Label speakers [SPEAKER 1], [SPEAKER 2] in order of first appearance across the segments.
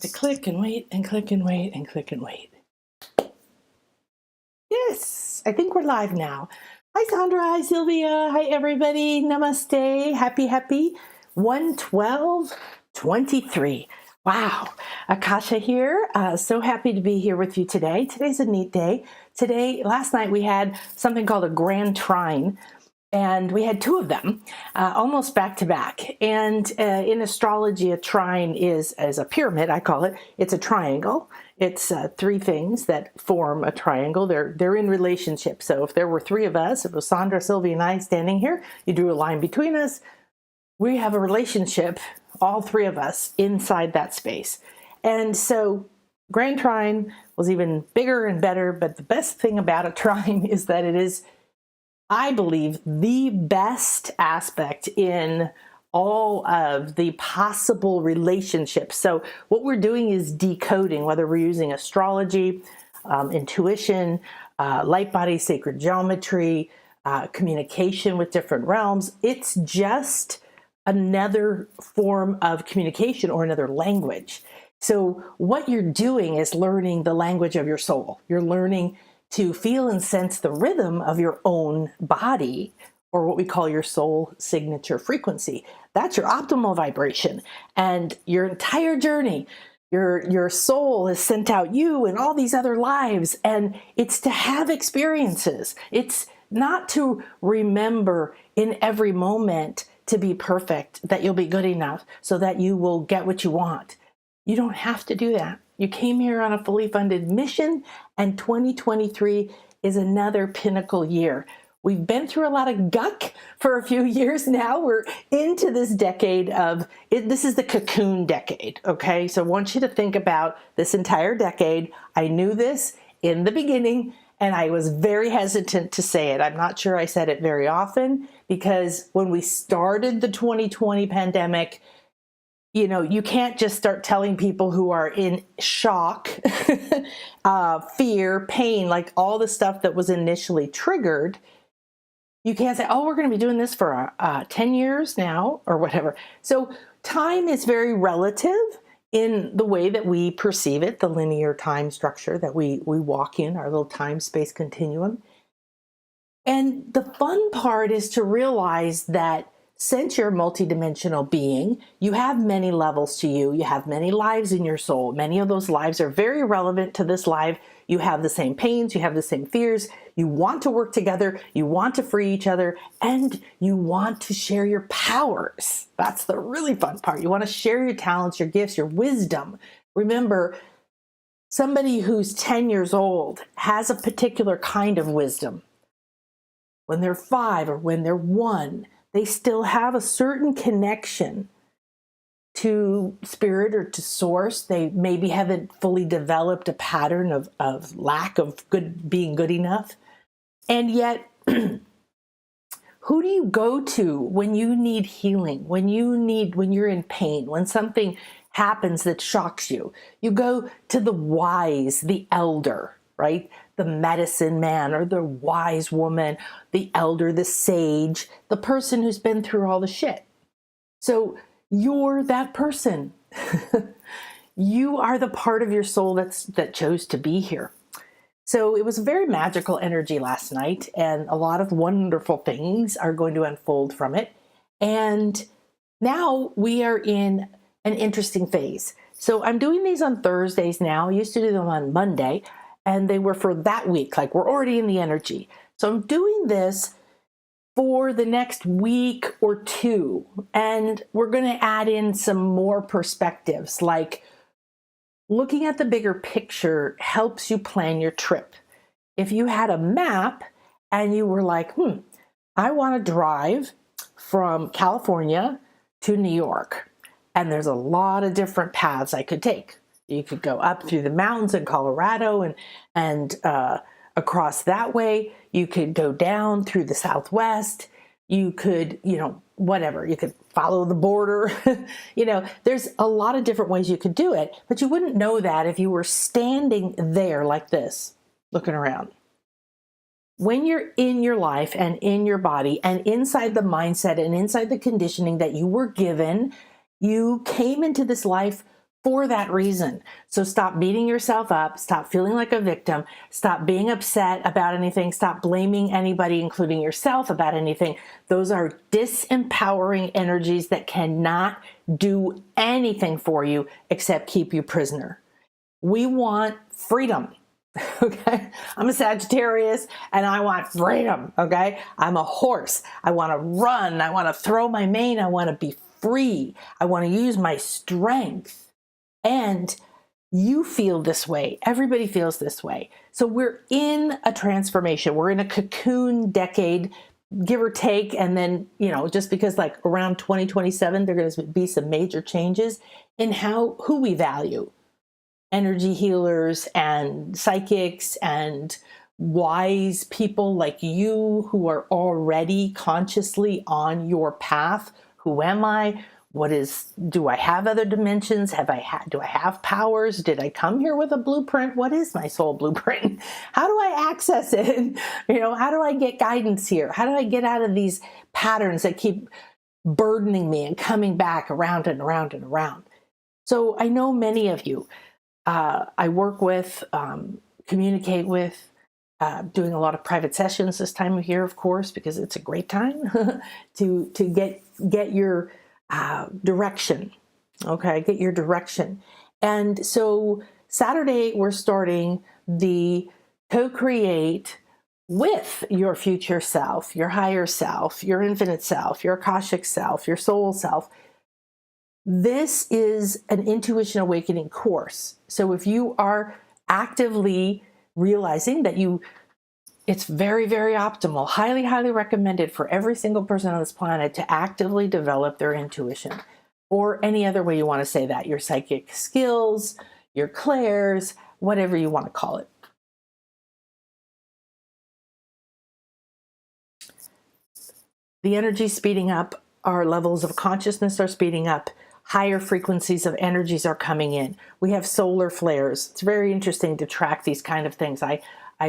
[SPEAKER 1] To click and wait and click and wait and click and wait. Yes, I think we're live now. Hi, Sandra. Hi, Sylvia. Hi, everybody. Namaste. Happy 1/12/23. Wow. Akasha here. So happy to be here with you today. Today's a neat day. Last night we had something called a grand trine. And we had two of them, almost back to back. And in astrology, a trine is a pyramid, I call it. It's a triangle. It's three things that form a triangle. They're in relationship. So if there were three of us, if it was Sandra, Sylvia, and I standing here, you drew a line between us. We have a relationship, all three of us, inside that space. And so grand trine was even bigger and better. But the best thing about a trine is that it is, I believe, the best aspect in all of the possible relationships. So what we're doing is decoding, whether we're using astrology, intuition, light body, sacred geometry, communication with different realms. It's just another form of communication or another language. So what you're doing is learning the language of your soul. You're learning to feel and sense the rhythm of your own body, or what we call your soul signature frequency. That's your optimal vibration. And your entire journey, your soul has sent out you and all these other lives, and it's to have experiences. It's not to remember in every moment to be perfect, that you'll be good enough so that you will get what you want. You don't have to do that. You came here on a fully funded mission, and 2023 is another pinnacle year. We've been through a lot of guck for a few years now. We're into this decade of, this is the cocoon decade, okay? So I want you to think about this entire decade. I knew this in the beginning, and I was very hesitant to say it. I'm not sure I said it very often, because when we started the 2020 pandemic, you know, you can't just start telling people who are in shock, fear, pain, like all the stuff that was initially triggered. You can't say, oh, we're going to be doing this for 10 years now or whatever. So time is very relative in the way that we perceive it, the linear time structure that we walk in, our little time-space continuum. And the fun part is to realize that since you're a multidimensional being, you have many levels to you. You have many lives in your soul. Many of those lives are very relevant to this life. You have the same pains. You have the same fears. You want to work together. You want to free each other. And you want to share your powers. That's the really fun part. You want to share your talents, your gifts, your wisdom. Remember, somebody who's 10 years old has a particular kind of wisdom. When they're 5 or when they're 1, they still have a certain connection to spirit or to source. They maybe haven't fully developed a pattern of lack of being good enough. And yet, who do you go to when you need healing, when you're in pain, when something happens that shocks you? You go to the wise, the elder, right? The medicine man or the wise woman, the elder, the sage, the person who's been through all the shit. So you're that person. You are the part of your soul that chose to be here. So it was a very magical energy last night, and a lot of wonderful things are going to unfold from it. And now we are in an interesting phase. So I'm doing these on Thursdays now. I used to do them on Monday, and they were for that week, like we're already in the energy. So I'm doing this for the next week or two, and we're going to add in some more perspectives, like looking at the bigger picture helps you plan your trip. If you had a map and you were like, I want to drive from California to New York, and there's a lot of different paths I could take. You could go up through the mountains in Colorado and across that way. You could go down through the Southwest. You could, whatever. You could follow the border. There's a lot of different ways you could do it, but you wouldn't know that if you were standing there like this, looking around. When you're in your life and in your body and inside the mindset and inside the conditioning that you were given, you came into this life for that reason. So stop beating yourself up, stop feeling like a victim, stop being upset about anything, stop blaming anybody, including yourself, about anything. Those are disempowering energies that cannot do anything for you except keep you prisoner. We want freedom. Okay, I'm a Sagittarius and I want freedom. Okay, I'm a horse. I want to run. I want to throw my mane. I want to be free. I want to use my strength. And you feel this way. Everybody feels this way. So we're in a transformation. We're in a cocoon decade, give or take. And then, just because like around 2027, there are going to be some major changes in who we value. Energy healers and psychics and wise people like you who are already consciously on your path. Who am I? Do I have other dimensions? Do I have powers? Did I come here with a blueprint? What is my soul blueprint? How do I access it? How do I get guidance here? How do I get out of these patterns that keep burdening me and coming back around and around and around? So I know many of you, I work with, communicate with, doing a lot of private sessions this time of year, of course, because it's a great time to get your direction. Okay, get your direction. And so Saturday, we're starting the co-create with your future self, your higher self, your infinite self, your Akashic self, your soul self. This is an intuition awakening course. So if you are actively realizing that it's very, very optimal, highly, highly recommended for every single person on this planet to actively develop their intuition, or any other way you want to say that, your psychic skills, your clairs, whatever you want to call it. The energy speeding up, our levels of consciousness are speeding up, higher frequencies of energies are coming in. We have solar flares. It's very interesting to track these kind of things. I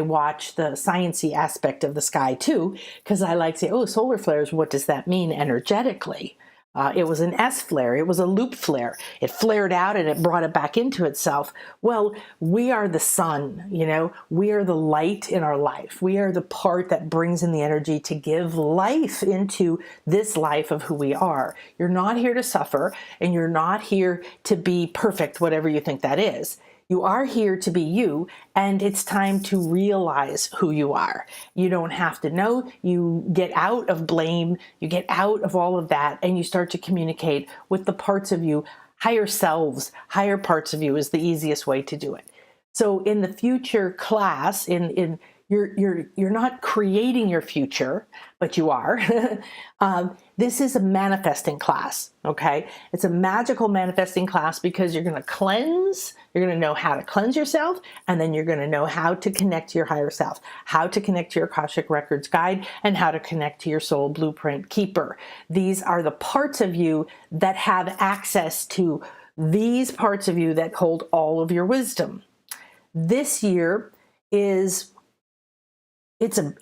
[SPEAKER 1] watch the sciencey aspect of the sky too, because I like to say, oh, solar flares, what does that mean energetically? It was an S flare. It was a loop flare. It flared out and it brought it back into itself. Well, we are the sun, we are the light in our life. We are the part that brings in the energy to give life into this life of who we are. You're not here to suffer, and you're not here to be perfect, whatever you think that is. You are here to be you, and it's time to realize who you are. You don't have to know. You get out of blame, you get out of all of that, and you start to communicate with the parts of you, higher selves, higher parts of you is the easiest way to do it. So in the future class, you're not creating your future, but you are. This is a manifesting class, okay? It's a magical manifesting class because you're going to cleanse, you're going to know how to cleanse yourself, and then you're going to know how to connect to your higher self, how to connect to your Akashic Records guide, and how to connect to your soul blueprint keeper. These are the parts of you that have access to these parts of you that hold all of your wisdom. This year it's a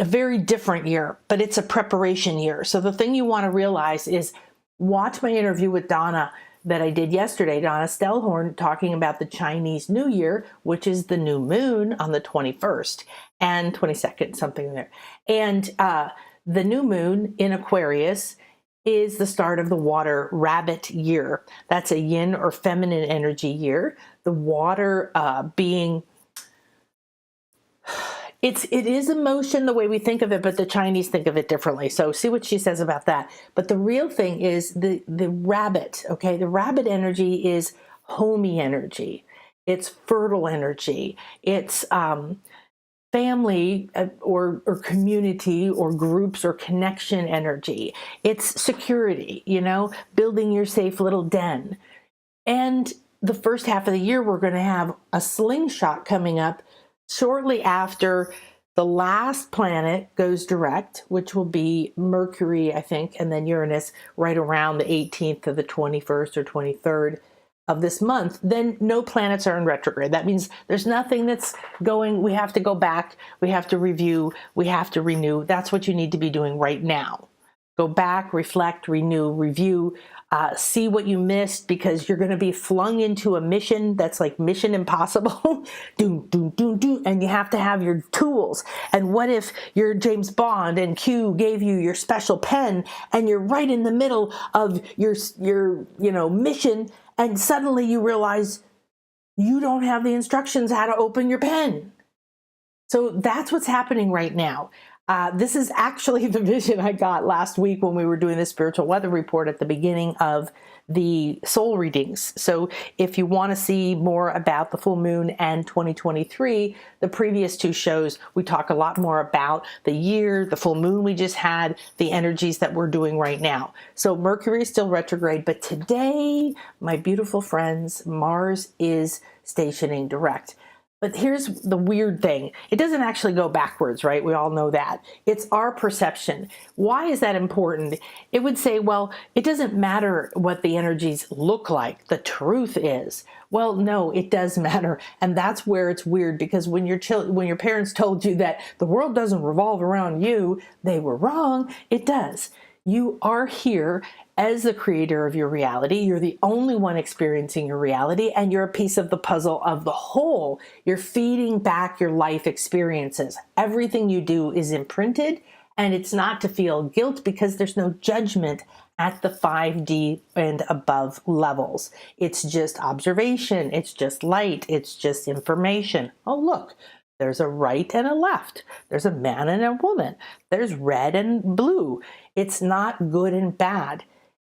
[SPEAKER 1] very different year, but it's a preparation year. So the thing you want to realize is watch my interview with Donna that I did yesterday, Donna Stellhorn, talking about the Chinese New Year, which is the new moon on the 21st and 22nd, something there. And the new moon in Aquarius is the start of the water rabbit year. That's a yin or feminine energy year. The water being... It is emotion the way we think of it, but the Chinese think of it differently. So see what she says about that. But the real thing is the rabbit, okay? The rabbit energy is homey energy. It's fertile energy. It's family or community or groups or connection energy. It's security, building your safe little den. And the first half of the year, we're going to have a slingshot coming up shortly after the last planet goes direct, which will be Mercury, I think, and then Uranus right around the 18th to the 21st or 23rd of this month. Then no planets are in retrograde. That means there's nothing that's going, we have to go back, we have to review, we have to renew. That's what you need to be doing right now. Go back, reflect, renew, review, see what you missed, because you're going to be flung into a mission that's like Mission Impossible. Doom, doom, doom, doom, and you have to have your tools. And what if you're James Bond and Q gave you your special pen and you're right in the middle of your mission, and suddenly you realize you don't have the instructions how to open your pen. So that's what's happening right now. This is actually the vision I got last week when we were doing the spiritual weather report at the beginning of the soul readings. So if you want to see more about the full moon and 2023, the previous two shows, we talk a lot more about the year, the full moon we just had, the energies that we're doing right now. So Mercury is still retrograde, but today, my beautiful friends, Mars is stationing direct. But here's the weird thing. It doesn't actually go backwards, right? We all know that. It's our perception. Why is that important? It would say, well, it doesn't matter what the energies look like. The truth is, well, no, it does matter. And that's where it's weird, because when your parents told you that the world doesn't revolve around you, they were wrong. It does. You are here as the creator of your reality. You're the only one experiencing your reality, and you're a piece of the puzzle of the whole. You're feeding back your life experiences. Everything you do is imprinted, and it's not to feel guilt, because there's no judgment at the 5D and above levels. It's just observation. It's just light. It's just information. Oh, look. There's a right and a left. There's a man and a woman. There's red and blue. It's not good and bad.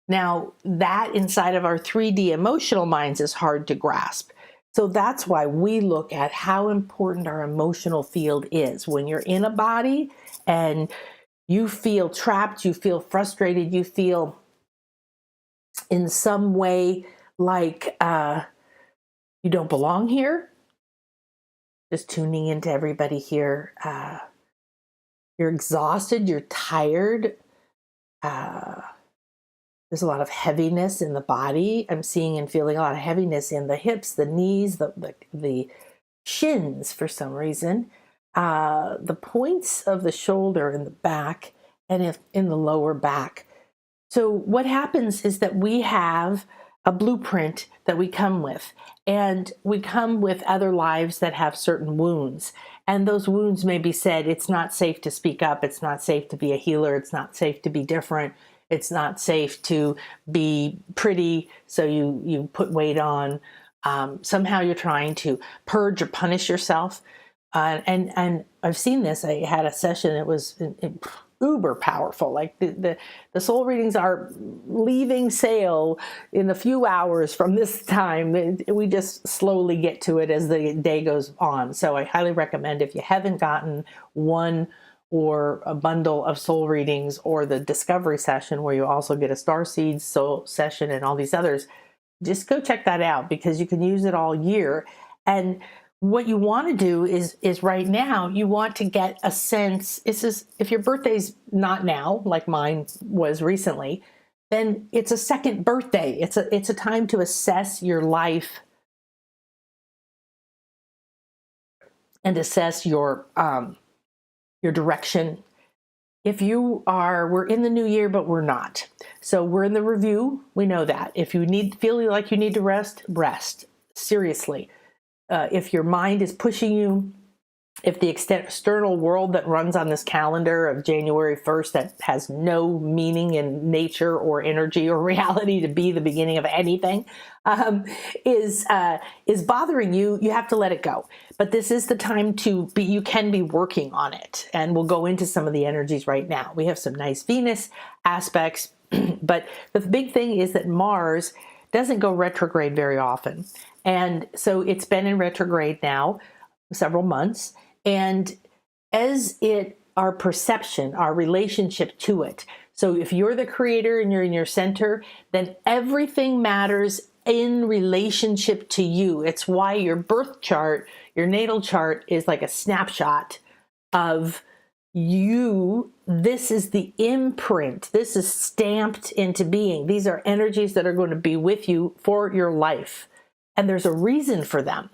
[SPEAKER 1] Now, that inside of our 3D emotional minds is hard to grasp. So that's why we look at how important our emotional field is. When you're in a body and you feel trapped, you feel frustrated, you feel in some way like you don't belong here. Just tuning into everybody here. You're exhausted, you're tired. There's a lot of heaviness in the body. I'm seeing and feeling a lot of heaviness in the hips, the knees, the shins for some reason, the points of the shoulder and the back, and in the lower back. So what happens is that we have a blueprint that we come with, and we come with other lives that have certain wounds. And those wounds may be said, it's not safe to speak up. It's not safe to be a healer. It's not safe to be different. It's not safe to be pretty, so you put weight on. Somehow you're trying to purge or punish yourself. And I've seen this. I had a session. It was uber powerful. Like the soul readings are leaving sail in a few hours from this time. We just slowly get to it as the day goes on. So I highly recommend, if you haven't gotten one or a bundle of soul readings, or the discovery session where you also get a starseed soul session and all these others, just go check that out, because you can use it all year. And what you want to do is right now, you want to get a sense. If your birthday's not now, like mine was recently, then it's a second birthday. It's a time to assess your life and assess your direction. If we're in the new year, but we're not. So we're in the review. We know that. If you feel like you need to rest. Seriously. If your mind is pushing you, if the external world that runs on this calendar of January 1st that has no meaning in nature or energy or reality to be the beginning of anything, is bothering you, you have to let it go. But this is the time you can be working on it. And we'll go into some of the energies right now. We have some nice Venus aspects, but the big thing is that Mars doesn't go retrograde very often. And so it's been in retrograde now several months. And our perception, our relationship to it. So if you're the creator and you're in your center, then everything matters in relationship to you. It's why your birth chart, your natal chart, is like a snapshot of you. This is the imprint. This is stamped into being. These are energies that are going to be with you for your life. And there's a reason for them.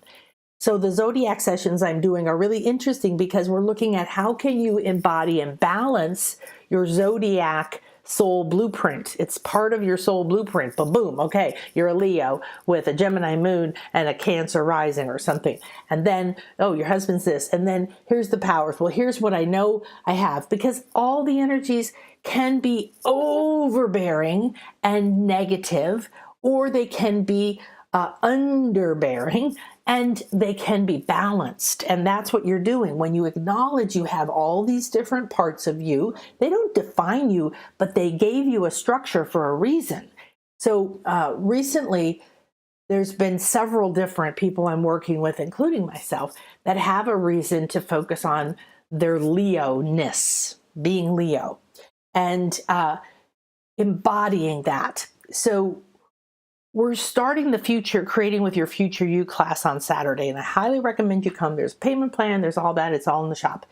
[SPEAKER 1] So the zodiac sessions I'm doing are really interesting, because we're looking at how can you embody and balance your zodiac soul blueprint. It's part of your soul blueprint. But boom, okay, you're a Leo with a Gemini moon and a Cancer rising or something. And then, oh, your husband's this. And then here's the powers. Well, here's what I know I have, because all the energies can be overbearing and negative, or they can be underbearing, and they can be balanced. And that's what you're doing when you acknowledge you have all these different parts of you. They don't define you, but they gave you a structure for a reason. So recently, there's been several different people I'm working with, including myself, that have a reason to focus on their Leo-ness, being Leo, and embodying that. So we're starting the Future Creating with Your Future You class on Saturday, and I highly recommend you come. There's a payment plan, there's all that, it's all in the shop.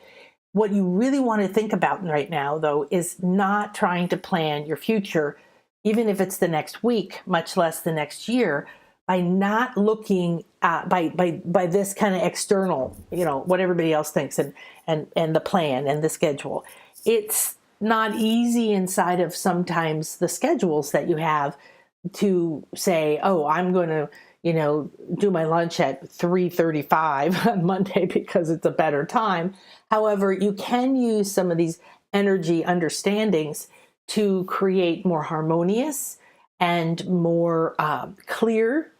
[SPEAKER 1] What you really want to think about right now, though, is not trying to plan your future, even if it's the next week, much less the next year, by not looking at, by this kind of external, what everybody else thinks, and the plan and the schedule. It's not easy inside of sometimes the schedules that you have to say, oh, I'm going to, do my lunch at 3:35 on Monday because it's a better time. However, you can use some of these energy understandings to create more harmonious and more clear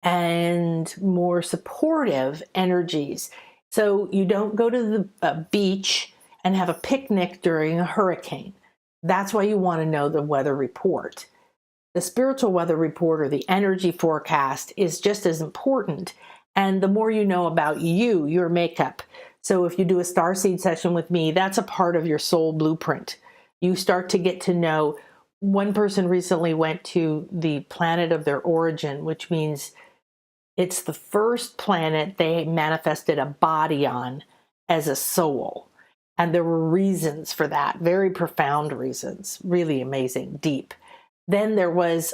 [SPEAKER 1] and more supportive energies. So you don't go to the beach and have a picnic during a hurricane. That's why you want to know the weather report. The spiritual weather report, or the energy forecast, is just as important. And the more you know about you, your makeup. So if you do a starseed session with me, that's a part of your soul blueprint. You start to get to know. One person recently went to the planet of their origin, which means it's the first planet they manifested a body on as a soul. And there were reasons for that, very profound reasons, really amazing, deep. Then there was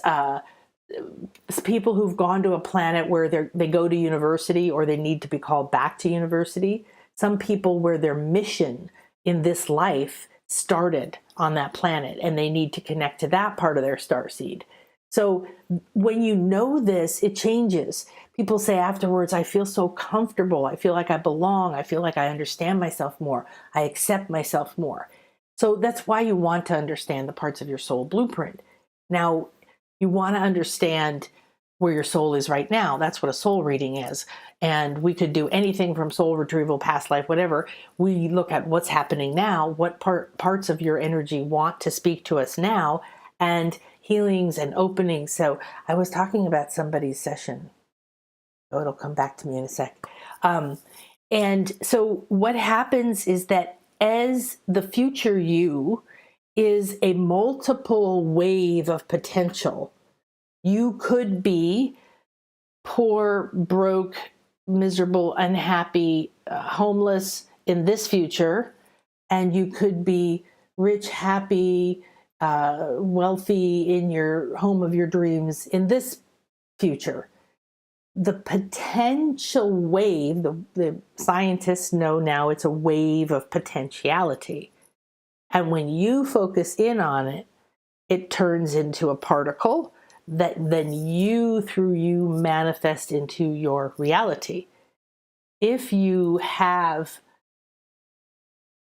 [SPEAKER 1] people who've gone to a planet where they go to university, or they need to be called back to university. Some people where their mission in this life started on that planet, and they need to connect to that part of their starseed. So when you know this, it changes. People say afterwards, I feel so comfortable. I feel like I belong. I feel like I understand myself more. I accept myself more. So that's why you want to understand the parts of your soul blueprint. Now, you want to understand where your soul is right now. That's what a soul reading is. And we could do anything from soul retrieval, past life, whatever. We look at what's happening now, what parts of your energy want to speak to us now, and healings and openings. So I was talking about somebody's session. Oh, it'll come back to me in a sec. And so what happens is that as the future you is a multiple wave of potential. You could be poor, broke, miserable, unhappy, homeless in this future, and you could be rich, happy, wealthy in your home of your dreams in this future. The potential wave, the scientists know now it's a wave of potentiality. And when you focus in on it, it turns into a particle that then you, through you, manifest into your reality. If you have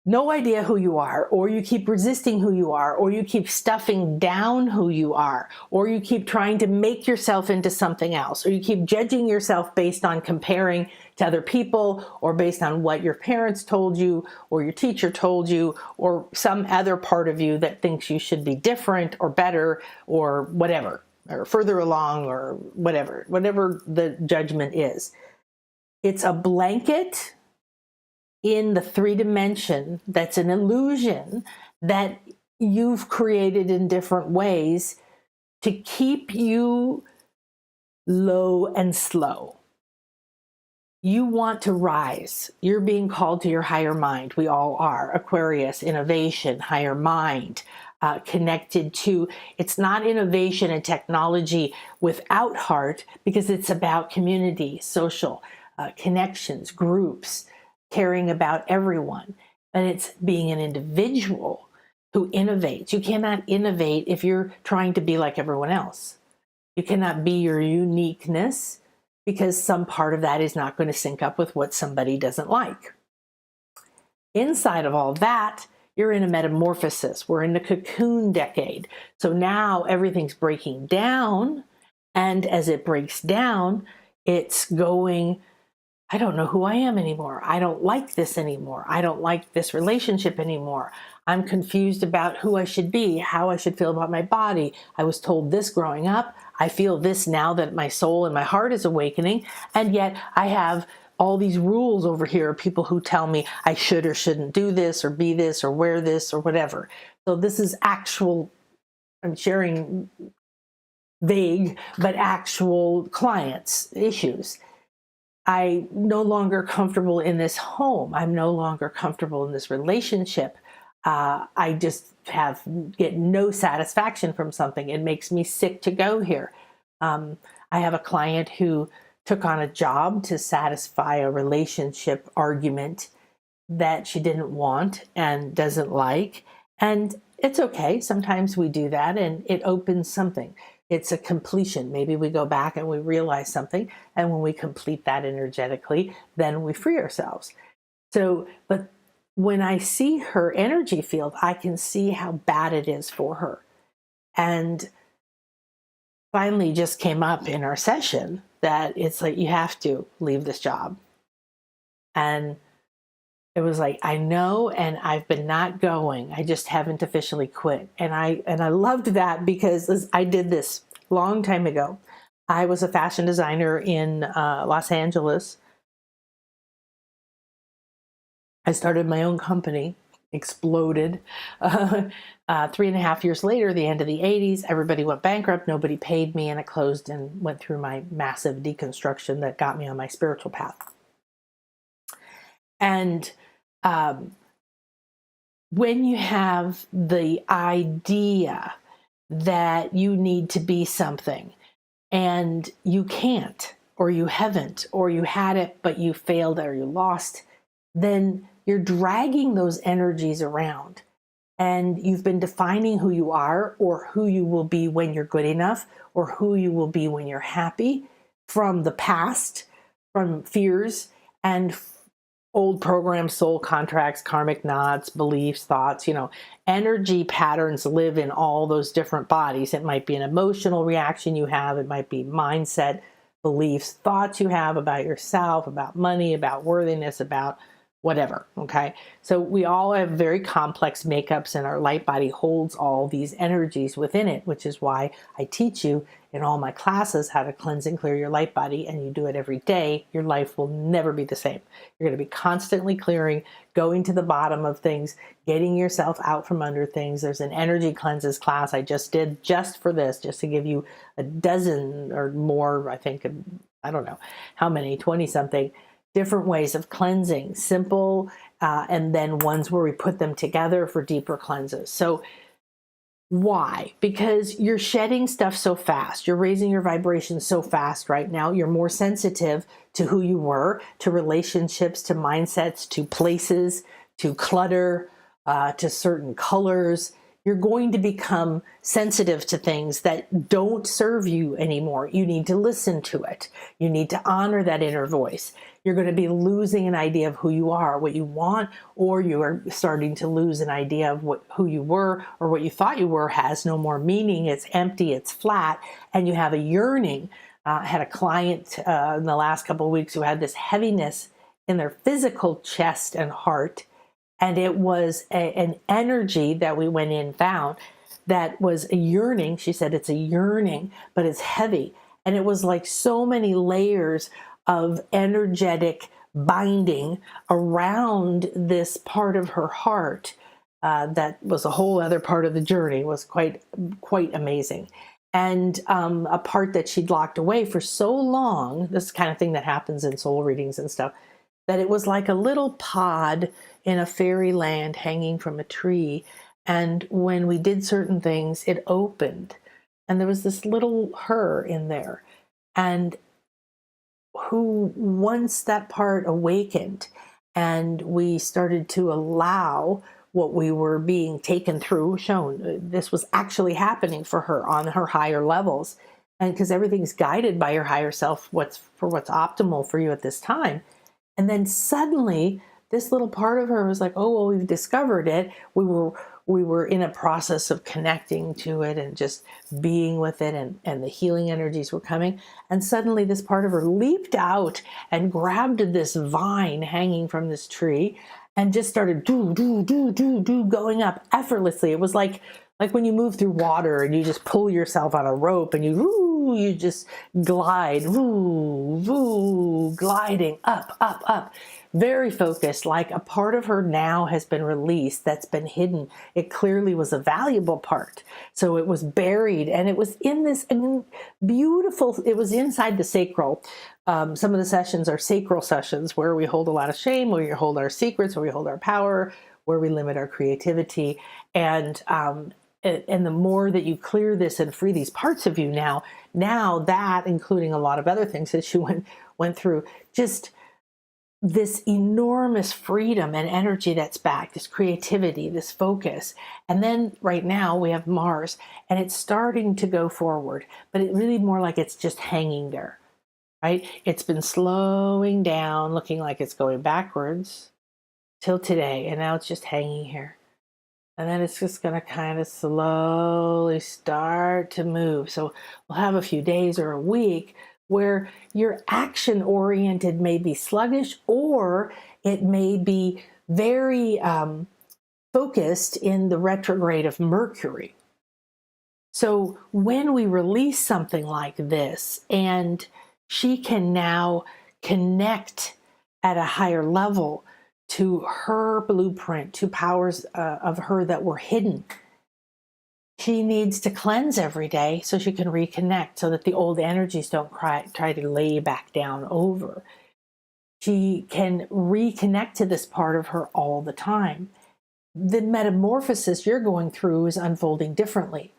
[SPEAKER 1] no idea who you are, or you keep resisting who you are, or you keep stuffing down who you are, or you keep trying to make yourself into something else, or you keep judging yourself based on comparing to other people, or based on what your parents told you, or your teacher told you, or some other part of you that thinks you should be different or better or whatever, or further along, or whatever the judgment is. It's a blanket in the 3D that's an illusion that you've created in different ways to keep you low and slow. You want to rise. You're being called to your higher mind. We all are. Aquarius, innovation, higher mind, connected to, it's not innovation and technology without heart, because it's about community, social connections, groups, caring about everyone. And it's being an individual who innovates. You cannot innovate if you're trying to be like everyone else. You cannot be your uniqueness because some part of that is not going to sync up with what somebody doesn't like. Inside of all that, you're in a metamorphosis. We're in the cocoon decade. So now everything's breaking down. And as it breaks down, it's going, I don't know who I am anymore. I don't like this anymore. I don't like this relationship anymore. I'm confused about who I should be, how I should feel about my body. I was told this growing up. I feel this now that my soul and my heart is awakening. And yet I have all these rules over here, people who tell me I should or shouldn't do this or be this or wear this or whatever. So this is actual, I'm sharing vague, but actual clients' issues. I'm no longer comfortable in this home. I'm no longer comfortable in this relationship. I just get no satisfaction from something. It makes me sick to go here. I have a client who took on a job to satisfy a relationship argument that she didn't want and doesn't like. And it's okay. Sometimes we do that and it opens something. It's a completion. Maybe we go back and we realize something. And when we complete that energetically, then we free ourselves. So, but when I see her energy field, I can see how bad it is for her. And finally just came up in our session that it's like, you have to leave this job. And it was like, I know, and I've been not going. I just haven't officially quit. And I loved that because I did this long time ago. I was a fashion designer in Los Angeles. I started my own company, exploded. 3.5 years later, the end of the 80s, everybody went bankrupt. Nobody paid me, and it closed and went through my massive deconstruction that got me on my spiritual path. And when you have the idea that you need to be something and you can't, or you haven't, or you had it, but you failed or you lost, then you're dragging those energies around. And you've been defining who you are or who you will be when you're good enough or who you will be when you're happy from the past, from fears and old programs, soul contracts, karmic knots, beliefs, thoughts. Energy patterns live in all those different bodies. It might be an emotional reaction you have. It might be mindset, beliefs, thoughts you have about yourself, about money, about worthiness, about whatever. Okay. So we all have very complex makeups, and our light body holds all these energies within it, which is why I teach you in all my classes how to cleanse and clear your light body, and you do it every day. Your life will never be the same. You're going to be constantly clearing, going to the bottom of things, getting yourself out from under things. There's an energy cleanses class I just did just for this, just to give you a dozen or more, I think, I don't know how many, 20 something different ways of cleansing, simple, and then ones where we put them together for deeper cleanses. So why? Because you're shedding stuff so fast. You're raising your vibration so fast right now. You're more sensitive to who you were, to relationships, to mindsets, to places, to clutter, to certain colors. You're going to become sensitive to things that don't serve you anymore. You need to listen to it. You need to honor that inner voice. You're going to be losing an idea of who you are, what you want, or you are starting to lose an idea of who you were or what you thought you were has no more meaning. It's empty, it's flat, and you have a yearning. I had a client in the last couple of weeks who had this heaviness in their physical chest and heart. And it was an energy that we went in, found that was a yearning. She said it's a yearning, but it's heavy. And it was like so many layers of energetic binding around this part of her heart. That was a whole other part of the journey. It was quite amazing. And a part that she'd locked away for so long, this kind of thing that happens in soul readings and stuff, that it was like a little pod in a fairyland hanging from a tree. And when we did certain things, it opened. And there was this little her in there. And who, once that part awakened and we started to allow what we were being taken through, shown. This was actually happening for her on her higher levels. And because everything's guided by your higher self, what's optimal for you at this time. And then suddenly this little part of her was like, oh, well, we've discovered it. We were in a process of connecting to it and just being with it, and the healing energies were coming. And suddenly this part of her leaped out and grabbed this vine hanging from this tree and just started going up effortlessly. It was like when you move through water and you just pull yourself on a rope and you just glide, gliding up, up, up. Very focused, like a part of her now has been released that's been hidden. It clearly was a valuable part. So it was buried, and it was in this beautiful, it was inside the sacral. Some of the sessions are sacral sessions where we hold a lot of shame, where we hold our secrets, where we hold our power, where we limit our creativity. And the more that you clear this and free these parts of you now that, including a lot of other things that she went through, just this enormous freedom and energy that's back, this creativity, this focus. And then right now we have Mars, and it's starting to go forward, but it really more like it's just hanging there, right? It's been slowing down, looking like it's going backwards till today, and now it's just hanging here. And then it's just going to kind of slowly start to move. So we'll have a few days or a week where your action oriented may be sluggish, or it may be very focused in the retrograde of Mercury. So when we release something like this, and she can now connect at a higher level to her blueprint, to powers of her that were hidden, she needs to cleanse every day so she can reconnect, so that the old energies don't try to lay back down over. She can reconnect to this part of her all the time. The metamorphosis you're going through is unfolding differently.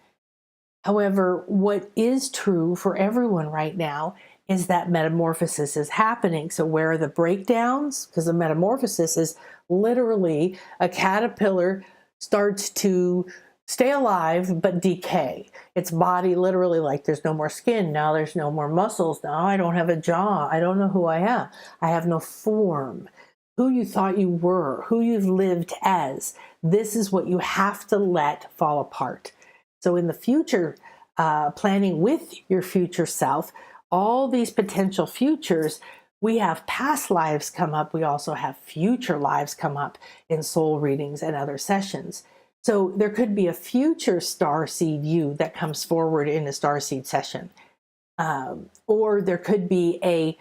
[SPEAKER 1] However, what is true for everyone right now is that metamorphosis is happening. So where are the breakdowns? Because the metamorphosis is literally a caterpillar starts to stay alive but decay. Its body literally, like, there's no more skin, now there's no more muscles, now I don't have a jaw, I don't know who I am, I have no form. Who you thought you were, who you've lived as, this is what you have to let fall apart. So in the future, planning with your future self, all these potential futures, we have past lives come up, we also have future lives come up in soul readings and other sessions. So there could be a future starseed you that comes forward in a starseed session. Or there could be a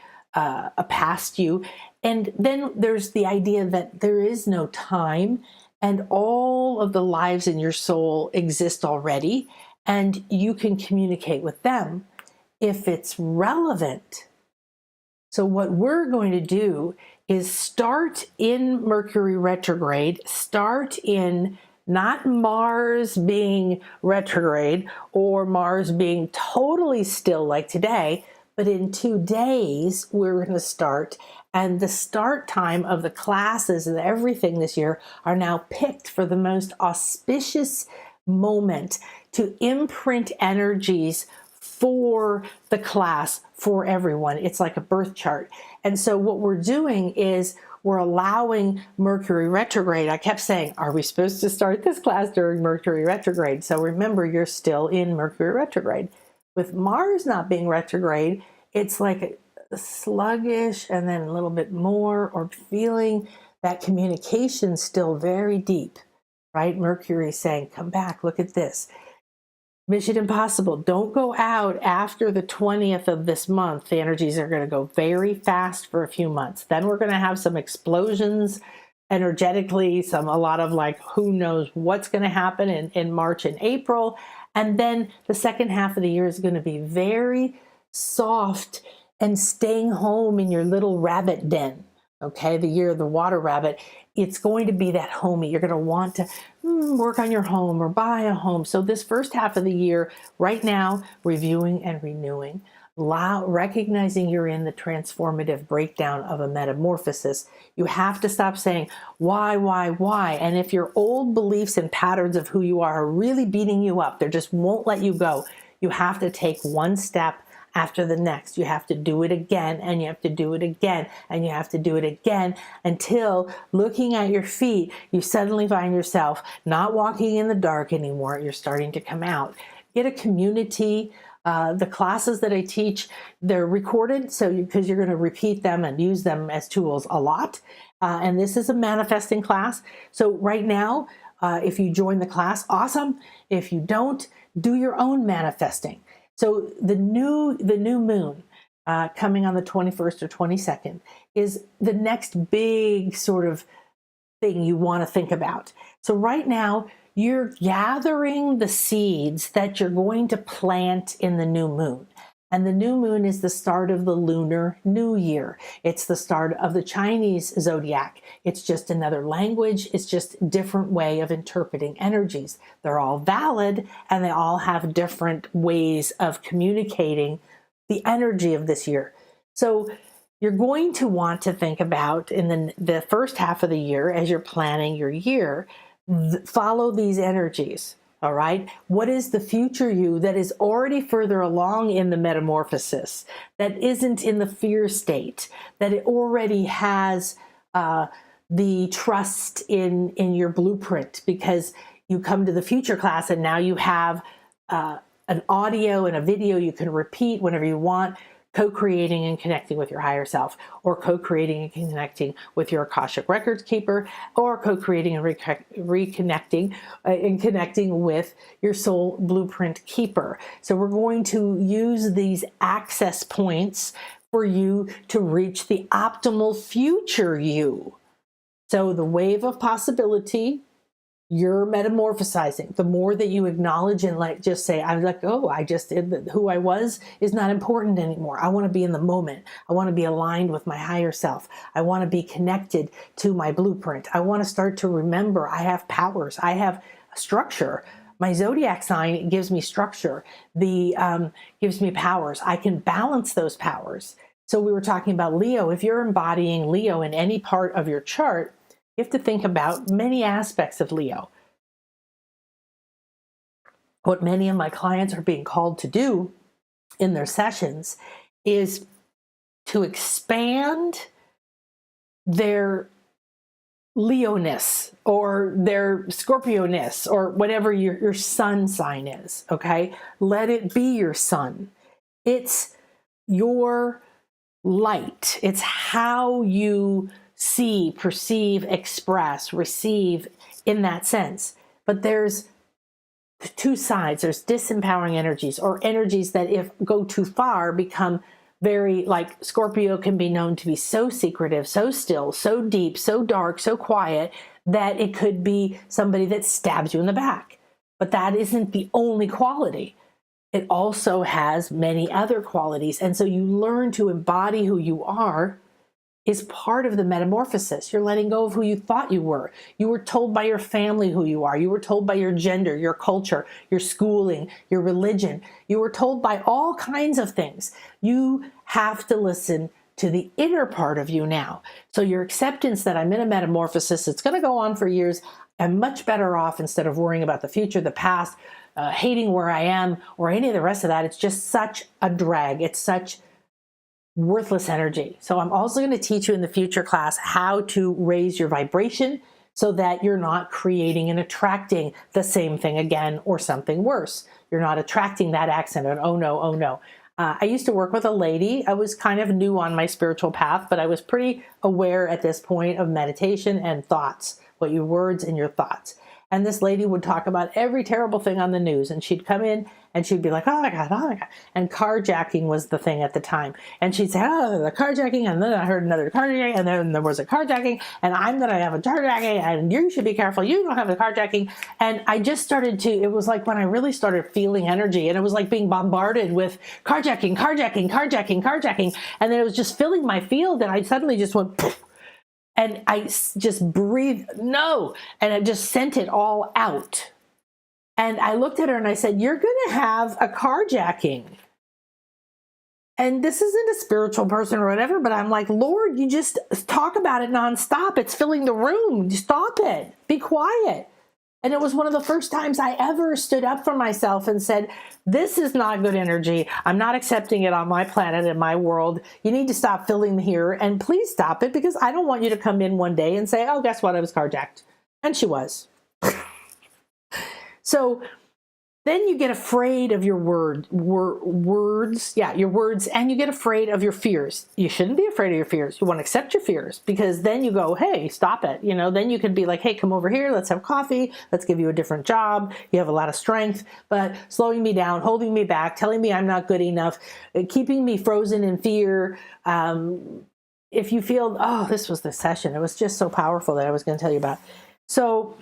[SPEAKER 1] past you. And then there's the idea that there is no time, and all of the lives in your soul exist already, and you can communicate with them if it's relevant. So what we're going to do is start in Mercury retrograde, start in not Mars being retrograde or Mars being totally still like today, but in 2 days we're going to start. And the start time of the classes and everything this year are now picked for the most auspicious moment to imprint energies for the class, for everyone. It's like a birth chart. And so what we're doing is we're allowing Mercury retrograde. I kept saying, are we supposed to start this class during Mercury retrograde? So remember, you're still in Mercury retrograde. With Mars not being retrograde, it's like a sluggish and then a little bit more, or feeling that communication still very deep, right? Mercury is saying, come back, look at this. Mission Impossible, don't go out after the 20th of this month. The energies are going to go very fast for a few months. Then we're going to have some explosions energetically, a lot of like, who knows what's going to happen in March and April. And then the second half of the year is going to be very soft and staying home in your little rabbit den. Okay, the year of the water rabbit, it's going to be that homey. You're going to want to work on your home or buy a home. So this first half of the year, right now, reviewing and renewing, recognizing you're in the transformative breakdown of a metamorphosis. You have to stop saying, why? And if your old beliefs and patterns of who you are really beating you up, they just won't let you go, you have to take one step after the next. You have to do it again, and you have to do it again, and you have to do it again, until, looking at your feet, you suddenly find yourself not walking in the dark anymore. You're starting to come out. Get a community. The classes that I teach, they're recorded, so because you're going to repeat them and use them as tools a lot. And this is a manifesting class. So right now, if you join the class, awesome. If you don't, do your own manifesting. So the new moon coming on the 21st or 22nd is the next big sort of thing you want to think about. So right now, you're gathering the seeds that you're going to plant in the new moon. And the new moon is the start of the Lunar New Year. It's the start of the Chinese zodiac. It's just another language. It's just a different way of interpreting energies. They're all valid, and they all have different ways of communicating the energy of this year. So you're going to want to think about, in the first half of the year, as you're planning your year, follow these energies. All right. What is the future you that is already further along in the metamorphosis, that isn't in the fear state, that it already has the trust in your blueprint, because you come to the future class and now you have an audio and a video you can repeat whenever you want, co-creating and connecting with your higher self, or co-creating and connecting with your Akashic Records keeper, or co-creating and reconnecting and connecting with your soul blueprint keeper. So we're going to use these access points for you to reach the optimal future you. So the wave of possibility, you're metamorphosizing. The more that you acknowledge and just say, I let go, who I was is not important anymore. I want to be in the moment. I want to be aligned with my higher self. I want to be connected to my blueprint. I want to start to remember I have powers. I have structure. My zodiac sign gives me structure. Gives me powers. I can balance those powers. So we were talking about Leo. If you're embodying Leo in any part of your chart, you have to think about many aspects of Leo. What many of my clients are being called to do in their sessions is to expand their Leo-ness or their Scorpio-ness, or whatever your sun sign is, okay? Let it be your sun. It's your light. It's how you see, perceive, express, receive in that sense. But there's two sides. There's disempowering energies, or energies that, if go too far, become very, like Scorpio can be known to be so secretive, so still, so deep, so dark, so quiet, that it could be somebody that stabs you in the back. But that isn't the only quality. It also has many other qualities. And so you learn to embody who you are is part of the metamorphosis. You're letting go of who you thought you were. You were told by your family who you are. You were told by your gender, your culture, your schooling, your religion. You were told by all kinds of things. You have to listen to the inner part of you now. So your acceptance that I'm in a metamorphosis, it's going to go on for years. I'm much better off, instead of worrying about the future, the past, hating where I am, or any of the rest of that. It's just such a drag. It's such worthless energy. So I'm also going to teach you in the future class how to raise your vibration so that you're not creating and attracting the same thing again, or something worse. You're not attracting that accident. Oh no, oh no. I used to work with a lady. I was kind of new on my spiritual path, but I was pretty aware at this point of meditation and thoughts, what your words and your thoughts. And this lady would talk about every terrible thing on the news, and she'd come in and she'd be like, oh my God, oh my God. And carjacking was the thing at the time. And she'd say, oh, the carjacking. And then I heard another carjacking, and then there was a carjacking, and I'm going to have a carjacking, and you should be careful. You don't have a carjacking. And I just started to, it was like when I really started feeling energy, and it was like being bombarded with carjacking, carjacking, carjacking, carjacking. And then it was just filling my field, and I suddenly just went, poof. And I just breathed, no, and I just sent it all out. And I looked at her and I said, you're going to have a carjacking. And this isn't a spiritual person or whatever, but I'm like, Lord, you just talk about it nonstop. It's filling the room. Stop it. Be quiet. And it was one of the first times I ever stood up for myself and said, this is not good energy. I'm not accepting it on my planet, in my world. You need to stop filling here, and please stop it, because I don't want you to come in one day and say, oh, guess what? I was carjacked. And she was. So then you get afraid of your words, your words, and you get afraid of your fears. You shouldn't be afraid of your fears. You want to accept your fears, because then you go, hey, stop it. Then you could be like, hey, come over here. Let's have coffee. Let's give you a different job. You have a lot of strength, but slowing me down, holding me back, telling me I'm not good enough, keeping me frozen in fear. If you feel, oh, this was the session. It was just so powerful that I was going to tell you about. So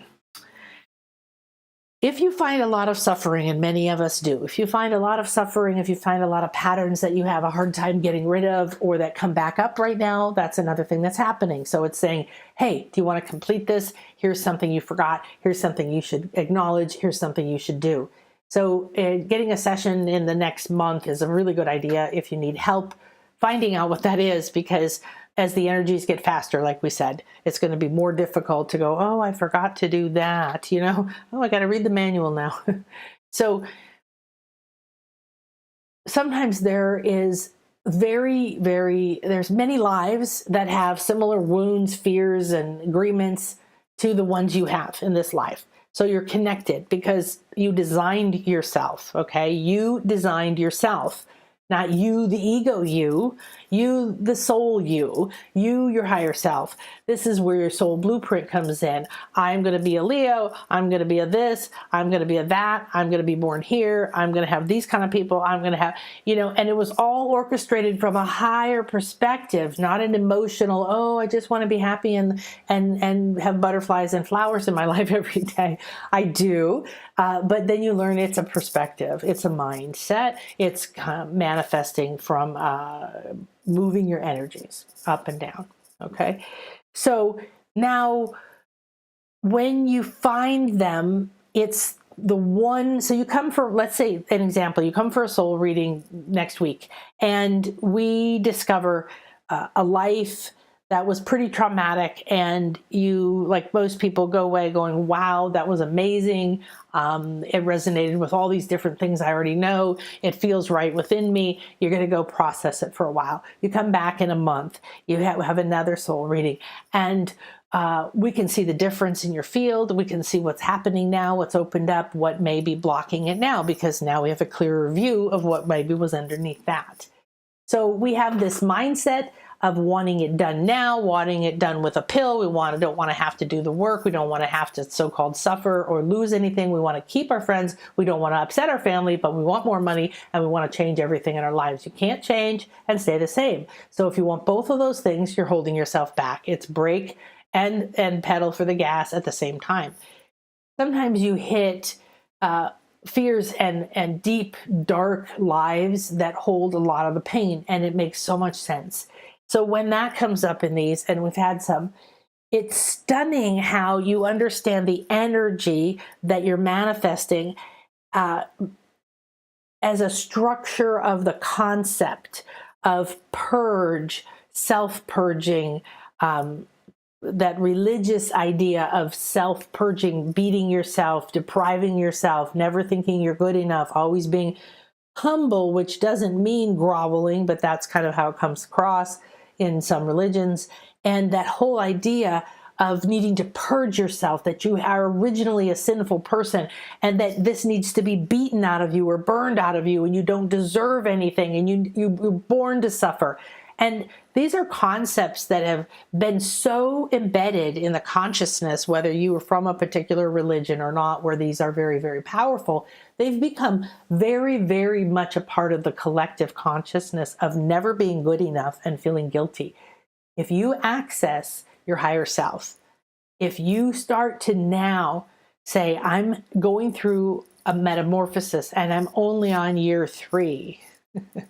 [SPEAKER 1] if you find a lot of suffering, and many of us do, if you find a lot of suffering, if you find a lot of patterns that you have a hard time getting rid of, or that come back up right now, that's another thing that's happening. So it's saying, hey, do you want to complete this? Here's something you forgot. Here's something you should acknowledge. Here's something you should do. So getting a session in the next month is a really good idea if you need help finding out what that is, because as the energies get faster, like we said, it's going to be more difficult to go, oh, I forgot to do that, oh, I got to read the manual now. So sometimes there is there's many lives that have similar wounds, fears, and agreements to the ones you have in this life. So you're connected because you designed yourself, okay? You designed yourself. Not you, the ego you, the soul you, your higher self. This is where your soul blueprint comes in. I'm going to be a Leo. I'm going to be a this. I'm going to be a that. I'm going to be born here. I'm going to have these kind of people. I'm going to have, and it was all orchestrated from a higher perspective, not an emotional, oh, I just want to be happy and have butterflies and flowers in my life every day. I do. But then you learn it's a perspective. It's a mindset. It's manifesting from moving your energies up and down. Okay. So now when you find them, it's the one, so you come for, let's say an example, you come for a soul reading next week, and we discover a life that was pretty traumatic, and you, like most people, go away going, wow, that was amazing. It resonated with all these different things I already know. It feels right within me. You're going to go process it for a while. You come back in a month. You have another soul reading, and we can see the difference in your field. We can see what's happening now, what's opened up, what may be blocking it now, because now we have a clearer view of what maybe was underneath that. So we have this mindset of wanting it done now, wanting it done with a pill. We don't want to have to do the work. We don't want to have to so-called suffer or lose anything. We want to keep our friends. We don't want to upset our family, but we want more money, and we want to change everything in our lives. You can't change and stay the same. So if you want both of those things, you're holding yourself back. It's brake and pedal for the gas at the same time. Sometimes you hit fears and deep, dark lives that hold a lot of the pain, and it makes so much sense. So when that comes up in these, and we've had some, it's stunning how you understand the energy that you're manifesting as a structure of the concept of purge, self-purging, that religious idea of self-purging, beating yourself, depriving yourself, never thinking you're good enough, always being humble, which doesn't mean groveling, but that's kind of how it comes across in some religions. And that whole idea of needing to purge yourself, that you are originally a sinful person, and that this needs to be beaten out of you or burned out of you, and you don't deserve anything, and you're born to suffer. And these are concepts that have been so embedded in the consciousness, whether you are from a particular religion or not, where these are very, very powerful. They've become very, very much a part of the collective consciousness of never being good enough and feeling guilty. If you access your higher self, if you start to now say, I'm going through a metamorphosis and I'm only on year 3,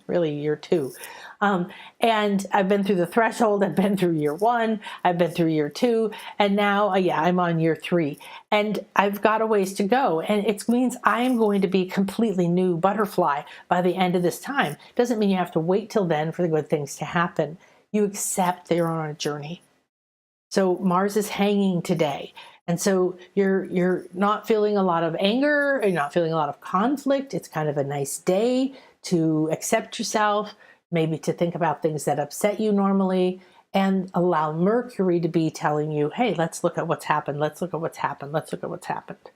[SPEAKER 1] really year 2, And I've been through the threshold. I've been through year 1. I've been through year 2. And now, yeah, I'm on year 3. And I've got a ways to go. And it means I am going to be a completely new butterfly by the end of this time. Doesn't mean you have to wait till then for the good things to happen. You accept that you're on a journey. So Mars is hanging today. And so you're not feeling a lot of anger, you're not feeling a lot of conflict. It's kind of a nice day to accept yourself, maybe to think about things that upset you normally, and allow Mercury to be telling you, hey, let's look at what's happened. Let's look at what's happened. Let's look at what's happened.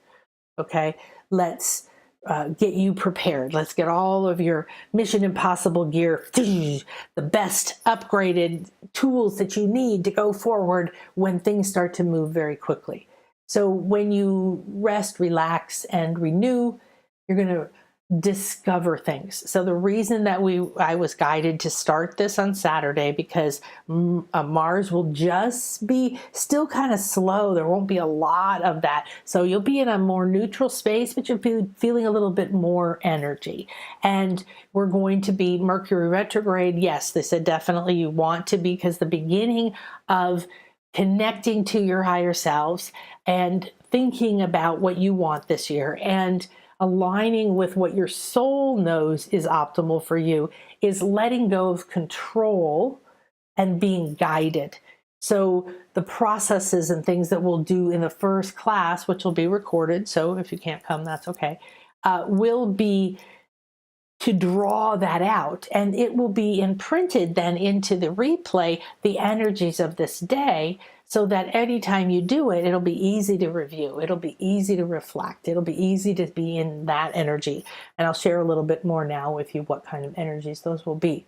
[SPEAKER 1] Okay, let's get you prepared. Let's get all of your Mission Impossible gear, the best upgraded tools that you need to go forward when things start to move very quickly. So when you rest, relax, and renew, you're going to discover things. So the reason that I was guided to start this on Saturday, because Mars will just be still kind of slow. There won't be a lot of that. So you'll be in a more neutral space, but you'll be feeling a little bit more energy. And we're going to be Mercury retrograde. Yes, they said definitely you want to be, because the beginning of connecting to your higher selves and thinking about what you want this year and aligning with what your soul knows is optimal for you is letting go of control and being guided. So the processes and things that we'll do in the first class, which will be recorded, so if you can't come, that's okay, will be to draw that out, and it will be imprinted then into the replay, the energies of this day, so that anytime you do it, it'll be easy to review. It'll be easy to reflect. It'll be easy to be in that energy. And I'll share a little bit more now with you what kind of energies those will be.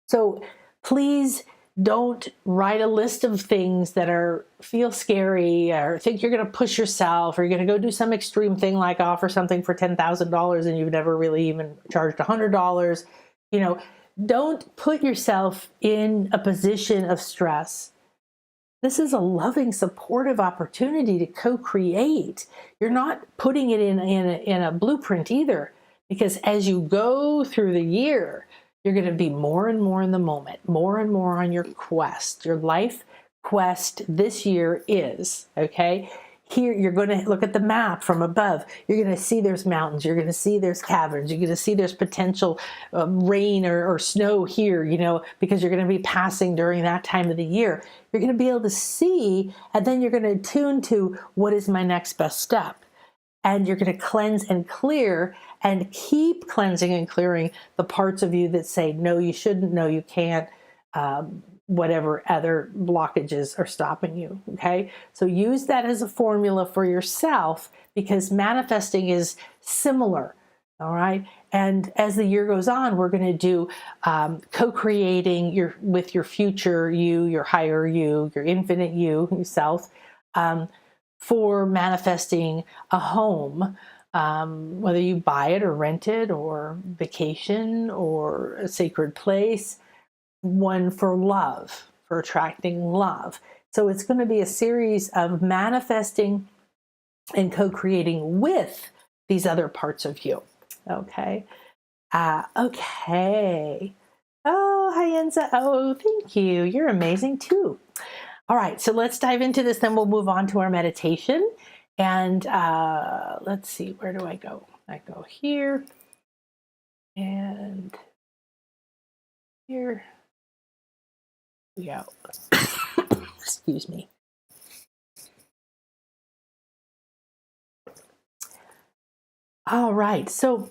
[SPEAKER 1] So please don't write a list of things that feel scary or think you're going to push yourself, or you're going to go do some extreme thing like offer something for $10,000 and you've never really even charged $100. Don't put yourself in a position of stress. This is a loving, supportive opportunity to co-create. You're not putting it in a blueprint either, because as you go through the year, you're going to be more and more in the moment, more and more on your quest. Your life quest this year is, okay? Here, you're going to look at the map from above. You're going to see there's mountains. You're going to see there's caverns. You're going to see there's potential rain or snow here, because you're going to be passing during that time of the year. You're going to be able to see, and then you're going to tune to what is my next best step. And you're going to cleanse and clear and keep cleansing and clearing the parts of you that say, no, you shouldn't, no, you can't, whatever other blockages are stopping you, okay? So use that as a formula for yourself, because manifesting is similar, all right? And as the year goes on, we're going to do co-creating with your future you, your higher you, your infinite you, yourself, for manifesting a home, whether you buy it or rent it or vacation or a sacred place, one for love, for attracting love. So it's going to be a series of manifesting and co-creating with these other parts of you. Okay. Okay. Oh, hi, Enza. Oh, thank you. You're amazing too. All right. So let's dive into this. Then we'll move on to our meditation. And let's see, where do I go? I go here and here. Yeah. Excuse me. All right. So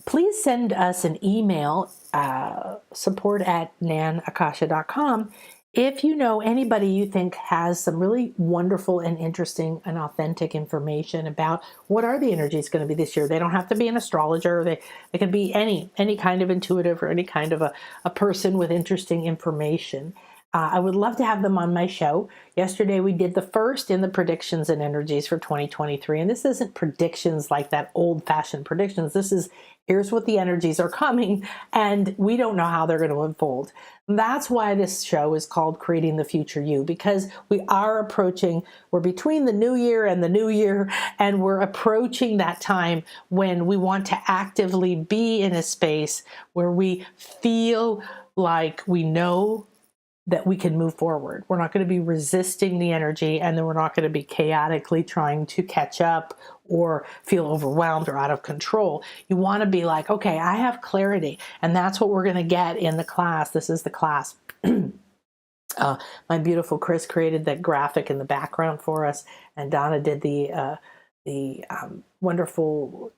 [SPEAKER 1] please send us an email, support@nanakasha.com, if you know anybody you think has some really wonderful and interesting and authentic information about what are the energies going to be this year. They don't have to be an astrologer. They can be any kind of intuitive or any kind of a person with interesting information. I would love to have them on my show. Yesterday we did the first in the predictions and energies for 2023. And this isn't predictions like that old-fashioned predictions. This is, here's what the energies are coming, and we don't know how they're going to unfold. That's why this show is called Creating the Future You, because we're between the new year and the new year, and we're approaching that time when we want to actively be in a space where we feel like we know that we can move forward. We're not going to be resisting the energy, and then we're not going to be chaotically trying to catch up or feel overwhelmed or out of control. You want to be like, okay, I have clarity, and that's what we're going to get in the class. This is the class. My beautiful Chris created that graphic in the background for us, and Donna did the wonderful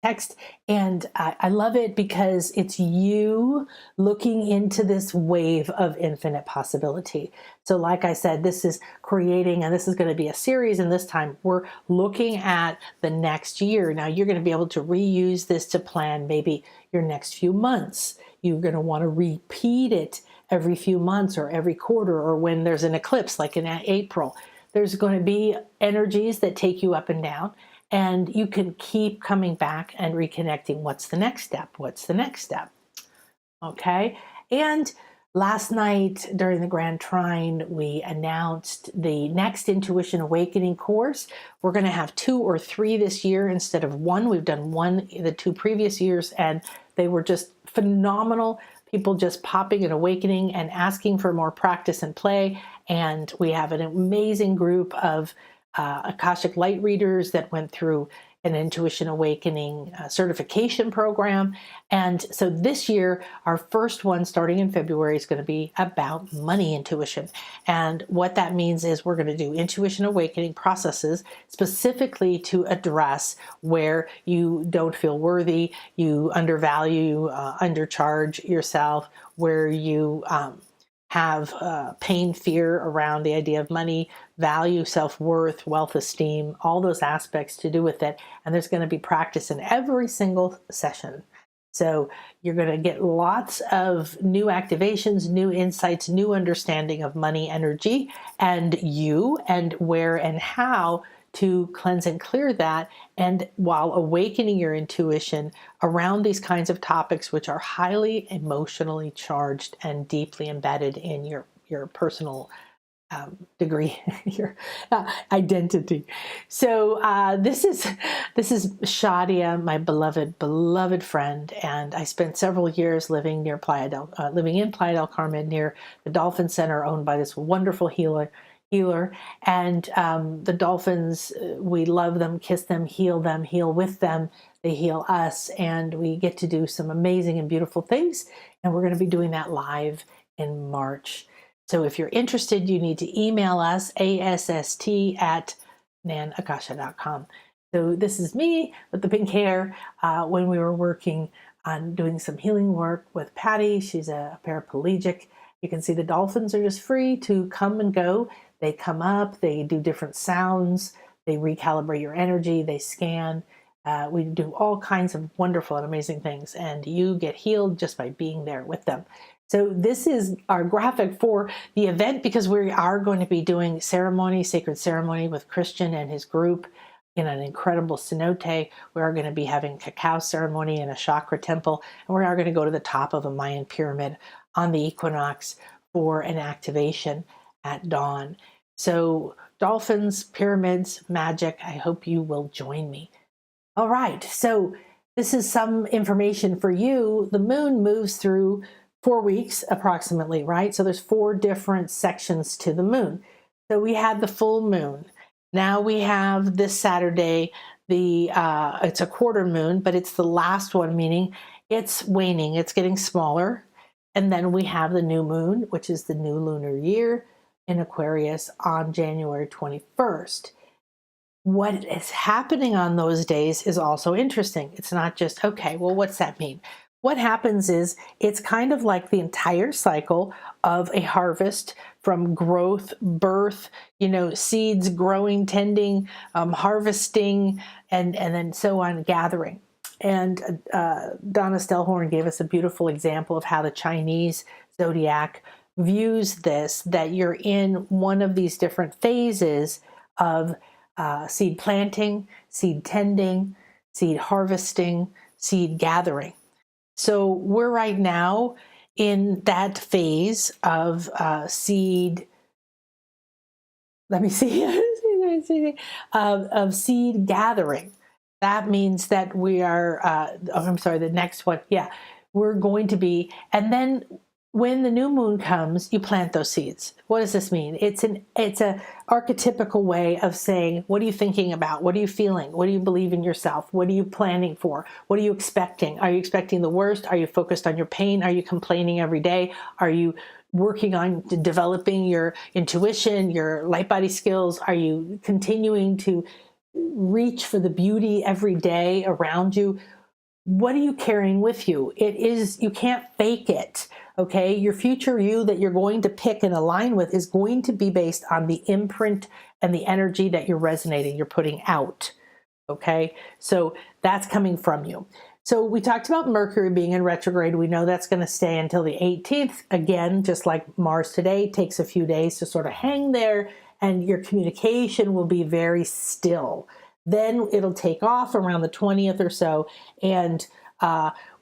[SPEAKER 1] text. And I love it because it's you looking into this wave of infinite possibility. So like I said, this is creating, and this is going to be a series, and this time we're looking at the next year. Now you're going to be able to reuse this to plan maybe your next few months. You're going to want to repeat it every few months or every quarter, or when there's an eclipse like in April. There's going to be energies that take you up and down. And you can keep coming back and reconnecting. What's the next step? What's the next step? Okay. And last night during the Grand Trine, we announced the next Intuition Awakening course. We're going to have 2 or 3 this year instead of 1. We've done 1 the 2 previous years, and they were just phenomenal. People just popping and awakening and asking for more practice and play. And we have an amazing group of Akashic Light readers that went through an Intuition Awakening certification program. And so this year, our first one starting in February is going to be about money intuition. And what that means is we're going to do Intuition Awakening processes specifically to address where you don't feel worthy, you undervalue, undercharge yourself, where you have pain, fear around the idea of money, value, self-worth, wealth, esteem, all those aspects to do with it. And there's going to be practice in every single session. So you're going to get lots of new activations, new insights, new understanding of money energy and you, and where and how to cleanse and clear that, and while awakening your intuition around these kinds of topics, which are highly emotionally charged and deeply embedded in your personal degree, your identity. So this is Shadia, my beloved friend, and I spent several years living in Playa del Carmen, near the Dolphin Center, owned by this wonderful healer. And the dolphins, we love them, kiss them, heal with them. They heal us, and we get to do some amazing and beautiful things. And we're going to be doing that live in March. So if you're interested, you need to email us, ASST@nanakasha.com. So this is me with the pink hair when we were working on doing some healing work with Patty. She's a paraplegic. You can see the dolphins are just free to come and go. They come up, they do different sounds, they recalibrate your energy, they scan. We do all kinds of wonderful and amazing things, and you get healed just by being there with them. So this is our graphic for the event, because we are going to be doing sacred ceremony with Christian and his group in an incredible cenote. We are going to be having cacao ceremony in a chakra temple, and we are going to go to the top of a Mayan pyramid on the equinox for an activation at dawn. So dolphins, pyramids, magic, I hope you will join me. All right, so this is some information for you. The moon moves through 4 weeks approximately, right? So there's 4 different sections to the moon. So we had the full moon. Now we have this Saturday, it's a quarter moon, but it's the last one, meaning it's waning, it's getting smaller. And then we have the new moon, which is the new lunar year in Aquarius on January 21st. What is happening on those days is also interesting. It's not just, okay, well, what's that mean? What happens is it's kind of like the entire cycle of a harvest, from growth, birth, seeds growing, tending, harvesting, and then so on, gathering. And Donna Stellhorn gave us a beautiful example of how the Chinese zodiac views this, that you're in one of these different phases of seed planting, seed tending, seed harvesting, seed gathering. So we're right now in that phase of seed, of seed gathering. That means that we are, the next one, we're going to be, and then when the new moon comes, you plant those seeds. What does this mean? It's a archetypical way of saying, what are you thinking about? What are you feeling? What do you believe in yourself? What are you planning for? What are you expecting? Are you expecting the worst? Are you focused on your pain? Are you complaining every day? Are you working on developing your intuition, your light body skills? Are you continuing to reach for the beauty every day around you? What are you carrying with you? You can't fake it. Okay. Your future you that you're going to pick and align with is going to be based on the imprint and the energy that you're resonating, you're putting out. Okay. So that's coming from you. So we talked about Mercury being in retrograde. We know that's going to stay until the 18th. Again, just like Mars today, takes a few days to sort of hang there, and your communication will be very still. Then it'll take off around the 20th or so. And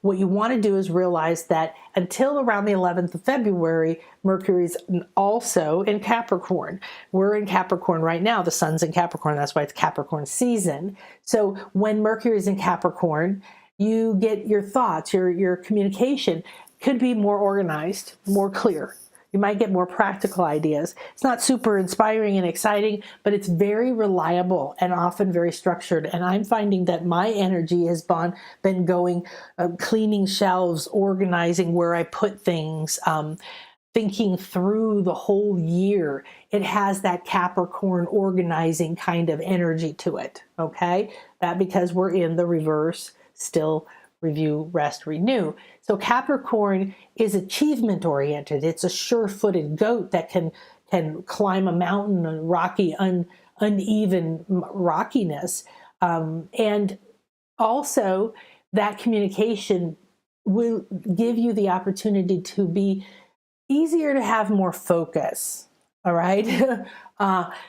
[SPEAKER 1] what you want to do is realize that until around the 11th of February, Mercury's also in Capricorn. We're in Capricorn right now. The sun's in Capricorn. That's why it's Capricorn season. So when Mercury's in Capricorn, you get your thoughts, your communication could be more organized, more clear. You might get more practical ideas. It's not super inspiring and exciting, but it's very reliable and often very structured. And I'm finding that my energy has been going, cleaning shelves, organizing where I put things, thinking through the whole year. It has that Capricorn organizing kind of energy to it, okay? That because we're in the reverse, still, review, rest, renew. So Capricorn is achievement oriented. It's a sure-footed goat that can climb a mountain, a rocky, uneven rockiness. And also that communication will give you the opportunity to be easier to have more focus. All right.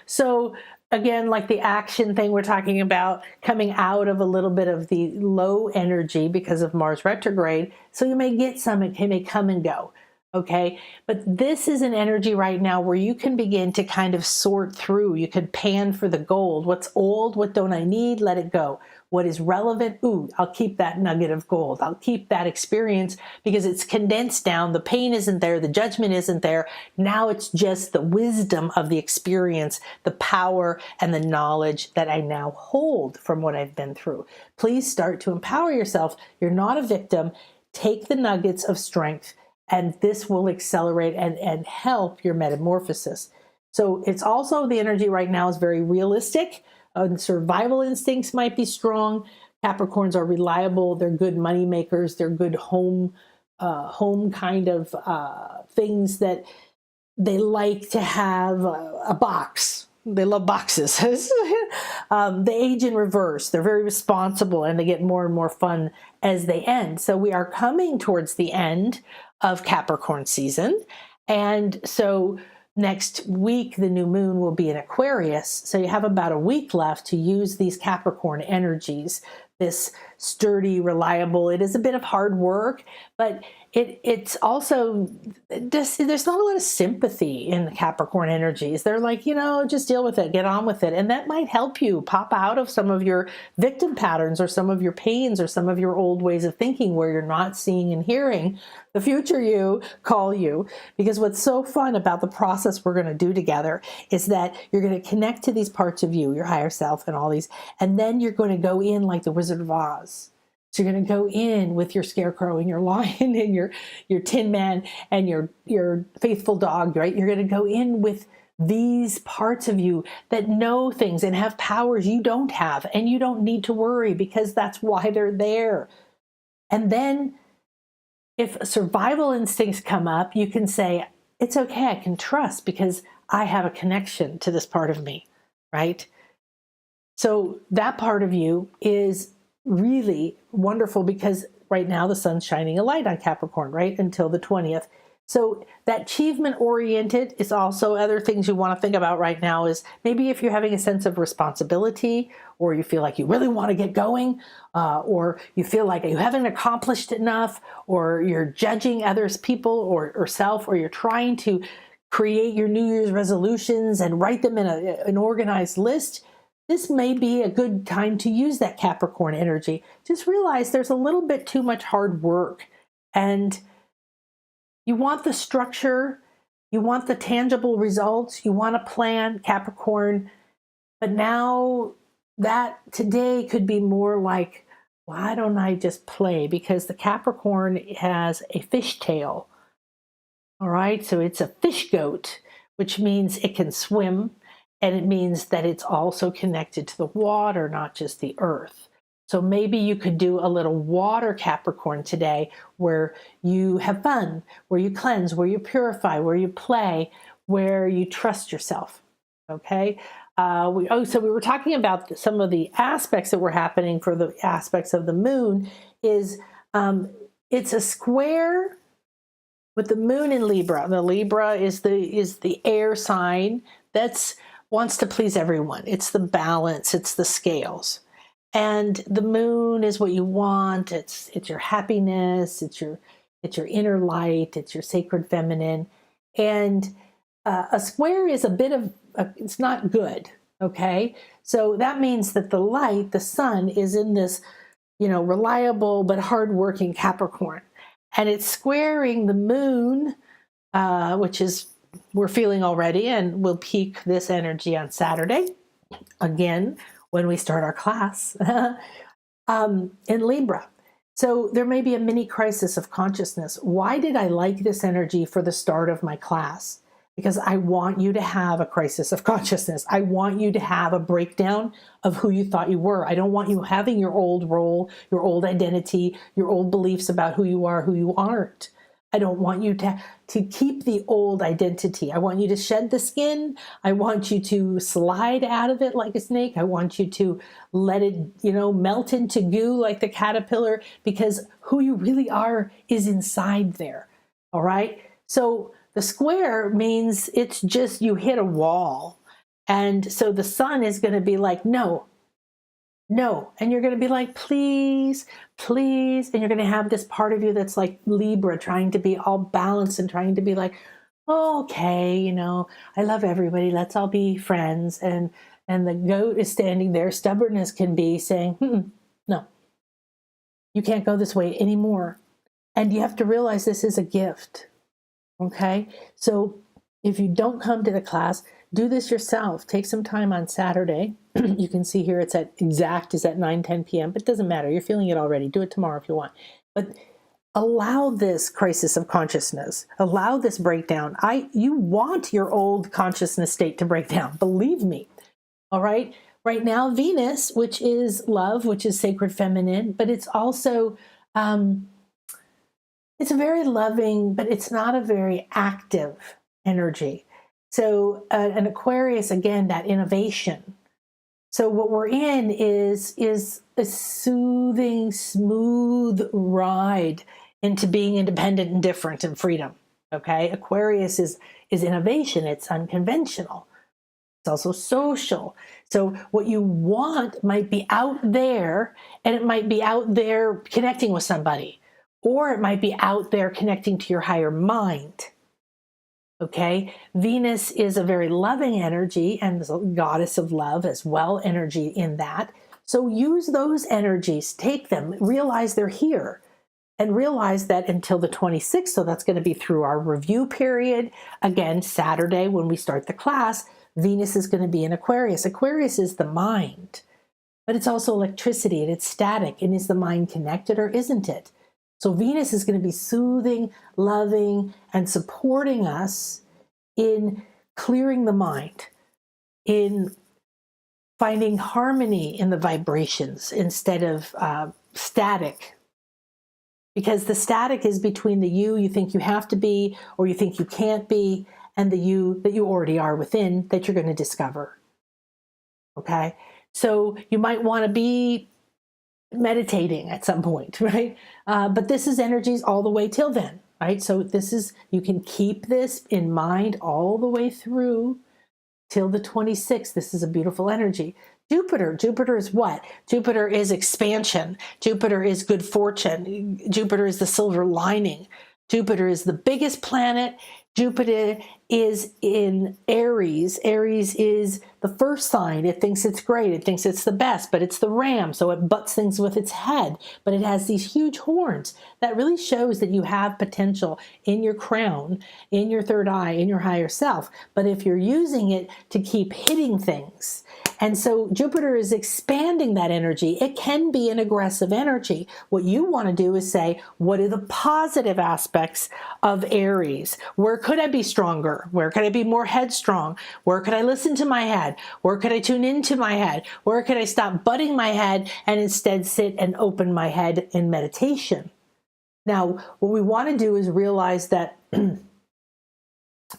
[SPEAKER 1] So again, like the action thing we're talking about, coming out of a little bit of the low energy because of Mars retrograde. So you may get some, it may come and go. Okay. But this is an energy right now where you can begin to kind of sort through. You could pan for the gold. What's old? What don't I need? Let it go. What is relevant? Ooh, I'll keep that nugget of gold. I'll keep that experience because it's condensed down. The pain isn't there. The judgment isn't there. Now it's just the wisdom of the experience, the power and the knowledge that I now hold from what I've been through. Please start to empower yourself. You're not a victim. Take the nuggets of strength, and this will accelerate and help your metamorphosis. So it's also, the energy right now is very realistic. Survival instincts might be strong. Capricorns are reliable. They're good money makers. They're good home kind of things that they like to have a box. They love boxes. They age in reverse. They're very responsible, and they get more and more fun as they end. So we are coming towards the end of Capricorn season. And so next week, the new moon will be in Aquarius. So you have about a week left to use these Capricorn energies, this sturdy, reliable. It is a bit of hard work, but it's also, there's not a lot of sympathy in the Capricorn energies. They're like, just deal with it, get on with it. And that might help you pop out of some of your victim patterns or some of your pains or some of your old ways of thinking where you're not seeing and hearing the future you call you. Because what's so fun about the process we're going to do together is that you're going to connect to these parts of you, your higher self and all these, and then you're going to go in like the Wizard of Oz. So you're going to go in with your scarecrow and your lion and your tin man and your faithful dog, right? You're going to go in with these parts of you that know things and have powers you don't have, and you don't need to worry because that's why they're there. And then if survival instincts come up, you can say, it's okay, I can trust because I have a connection to this part of me, right? So that part of you is really wonderful because right now the sun's shining a light on Capricorn, right? Until the 20th. So that achievement oriented is also other things you want to think about right now is maybe if you're having a sense of responsibility, or you feel like you really want to get going, or you feel like you haven't accomplished enough, or you're judging others, people or self, or you're trying to create your New Year's resolutions and write them in an organized list. This may be a good time to use that Capricorn energy. Just realize there's a little bit too much hard work, and You want the structure, you want the tangible results, you want a plan, Capricorn. But now that today could be more like, why don't I just play? Because the Capricorn has a fishtail. All right, so it's a fish goat, which means it can swim, and it means that it's also connected to the water, not just the earth. So maybe you could do a little water Capricorn today where you have fun, where you cleanse, where you purify, where you play, where you trust yourself. Okay. So we were talking about some of the aspects that were happening for the aspects of the moon is it's a square with the moon in Libra. The Libra is the air sign that's wants to please everyone. It's the balance, it's the scales. And the moon is what you want. It's your happiness, it's your inner light, it's your sacred feminine. And a square is a bit of it's not good, okay? So that means that the light, the sun, is in this, reliable but hardworking Capricorn. And it's squaring the moon, which is we're feeling already, and we'll peak this energy on Saturday, again, when we start our class, in Libra. So there may be a mini crisis of consciousness. Why did I like this energy for the start of my class? Because I want you to have a crisis of consciousness. I want you to have a breakdown of who you thought you were. I don't want you having your old role, your old identity, your old beliefs about who you are, who you aren't. I don't want you to keep the old identity. I want you to shed the skin. I want you to slide out of it like a snake. I want you to let it, melt into goo like the caterpillar, because who you really are is inside there. All right. So the square means it's just you hit a wall. And so the sun is going to be like, no. And you're going to be like, please. And you're going to have this part of you that's like Libra, trying to be all balanced and trying to be like, oh, okay, I love everybody. Let's all be friends. And the goat is standing there. Stubbornness can be saying, no, you can't go this way anymore. And you have to realize this is a gift. Okay, so if you don't come to the class, do this yourself. Take some time on Saturday. You can see here it's at 9:10 p.m., but it doesn't matter. You're feeling it already. Do it tomorrow if you want. But allow this crisis of consciousness. Allow this breakdown. You want your old consciousness state to break down. Believe me. All right. Right now, Venus, which is love, which is sacred feminine, but it's also it's a very loving, but it's not a very active energy. So an Aquarius, again, that innovation. So what we're in is a soothing, smooth ride into being independent and different and freedom. Okay, Aquarius is innovation. It's unconventional. It's also social. So what you want might be out there, and it might be out there connecting with somebody. Or it might be out there connecting to your higher mind. Okay, Venus is a very loving energy and is a goddess of love as well, energy in that. So use those energies, take them, realize they're here, and realize that until the 26th, so that's going to be through our review period. Again, Saturday when we start the class, Venus is going to be in Aquarius. Aquarius is the mind, but it's also electricity and it's static. And is the mind connected or isn't it? So Venus is going to be soothing, loving, and supporting us in clearing the mind, in finding harmony in the vibrations instead of static. Because the static is between the you think you have to be or you think you can't be, and the you that you already are within that you're going to discover. Okay? So you might want to be meditating at some point, right? But this is energies all the way till then, right? So you can keep this in mind all the way through till the 26th. This is a beautiful energy. Jupiter is what? Jupiter is expansion. Jupiter is good fortune. Jupiter is the silver lining. Jupiter is the biggest planet. Jupiter is in Aries. Aries is the first sign. It thinks it's great. It thinks it's the best, but it's the ram, so it butts things with its head. But it has these huge horns. That really shows that you have potential in your crown, in your third eye, in your higher self. But if you're using it to keep hitting things, and so Jupiter is expanding that energy. It can be an aggressive energy. What you want to do is say, what are the positive aspects of Aries? Where could I be stronger? Where could I be more headstrong? Where could I listen to my head? Where could I tune into my head? Where could I stop butting my head and instead sit and open my head in meditation? Now, what we want to do is realize that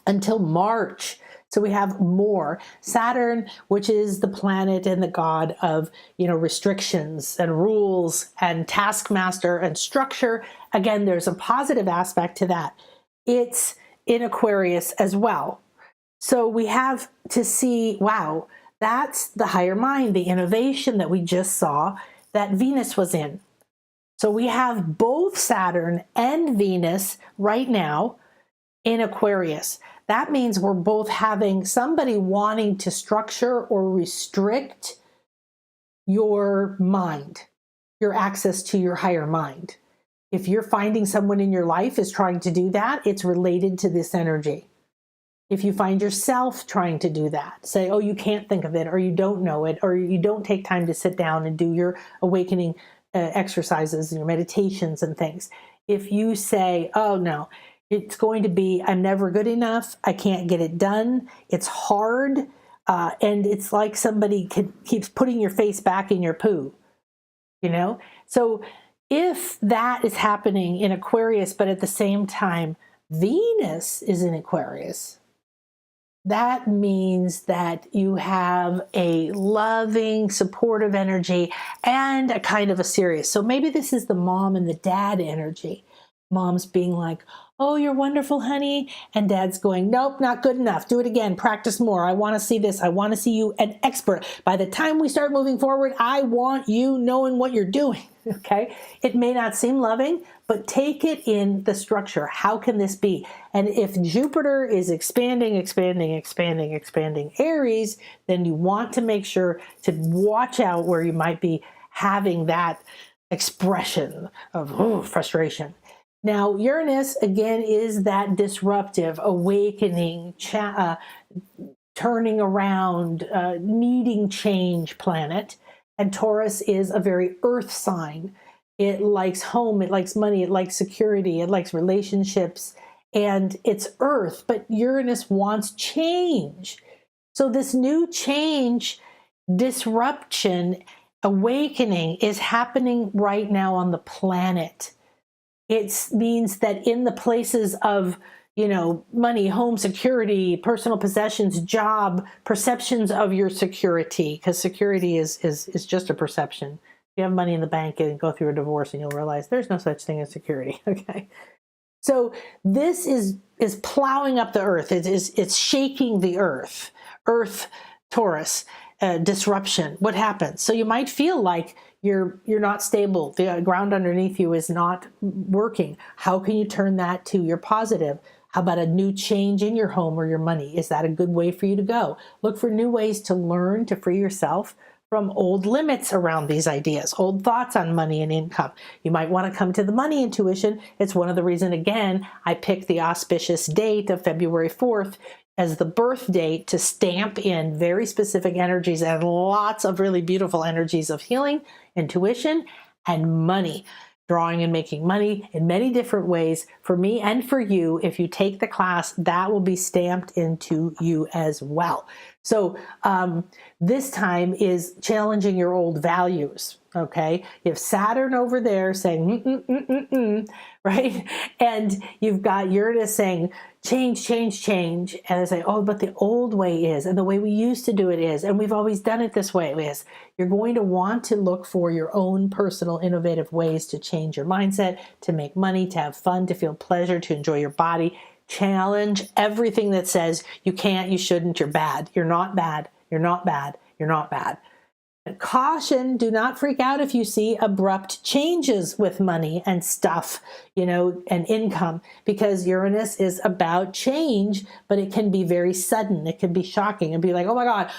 [SPEAKER 1] until March, so we have more. Saturn, which is the planet and the god of, restrictions and rules and taskmaster and structure. Again, there's a positive aspect to that. It's in Aquarius as well. So we have to see, wow, that's the higher mind, the innovation that we just saw that Venus was in. So we have both Saturn and Venus right now in Aquarius. That means we're both having somebody wanting to structure or restrict your mind, your access to your higher mind. If you're finding someone in your life is trying to do that, it's related to this energy. If you find yourself trying to do that, say, oh, you can't think of it, or you don't know it, or you don't take time to sit down and do your awakening exercises and your meditations and things. If you say, oh, no, it's going to be, I'm never good enough, I can't get it done, it's hard, and it's like somebody keeps putting your face back in your poo, So if that is happening in Aquarius, but at the same time, Venus is in Aquarius, that means that you have a loving, supportive energy and a kind of a serious. So maybe this is the mom and the dad energy. Mom's being like, oh, you're wonderful, honey. And dad's going, nope, not good enough. Do it again. Practice more. I want to see this. I want to see you an expert. By the time we start moving forward, I want you knowing what you're doing. Okay. It may not seem loving, but take it in the structure. How can this be? And if Jupiter is expanding Aries, then you want to make sure to watch out where you might be having that expression of frustration. Now, Uranus, again, is that disruptive, awakening, turning around, needing change planet. And Taurus is a very earth sign. It likes home, it likes money, it likes security, it likes relationships, and it's earth. But Uranus wants change. So this new change, disruption, awakening is happening right now on the planet. It means that in the places of, money, home, security, personal possessions, job, perceptions of your security, because security is just a perception. You have money in the bank and go through a divorce and you'll realize there's no such thing as security. Okay. So this is plowing up the earth. It's shaking the earth. Earth, Taurus, disruption. What happens? So you might feel like you're not stable. The ground underneath you is not working. How can you turn that to your positive? How about a new change in your home or your money? Is that a good way for you to go? Look for new ways to learn to free yourself from old limits around these ideas, old thoughts on money and income. You might want to come to the money intuition. It's one of the reasons, again, I picked the auspicious date of February 4th as the birth date to stamp in very specific energies and lots of really beautiful energies of healing, intuition, and money. Drawing and making money in many different ways for me and for you. If you take the class, that will be stamped into you as well. So this time is challenging your old values, okay? You have Saturn over there saying, right? And you've got Uranus saying, change, change, change. And I say, oh, but the old way is, and the way we used to do it is, and we've always done it this way is, you're going to want to look for your own personal innovative ways to change your mindset, to make money, to have fun, to feel pleasure, to enjoy your body. Challenge everything that says you can't, you shouldn't, you're bad. You're not bad. You're not bad. You're not bad. Caution, do not freak out if you see abrupt changes with money and stuff, and income, because Uranus is about change, but it can be very sudden. It can be shocking and be like, oh my God,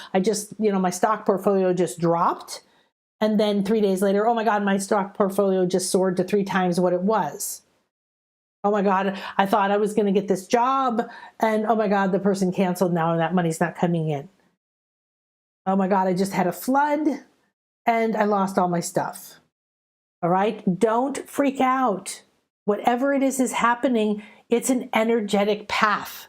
[SPEAKER 1] my stock portfolio just dropped. And then 3 days later, oh my God, my stock portfolio just soared to 3 times what it was. Oh my God, I thought I was going to get this job. And oh my God, the person canceled now and that money's not coming in. Oh my God, I just had a flood and I lost all my stuff. All right, don't freak out. Whatever it is happening, it's an energetic path.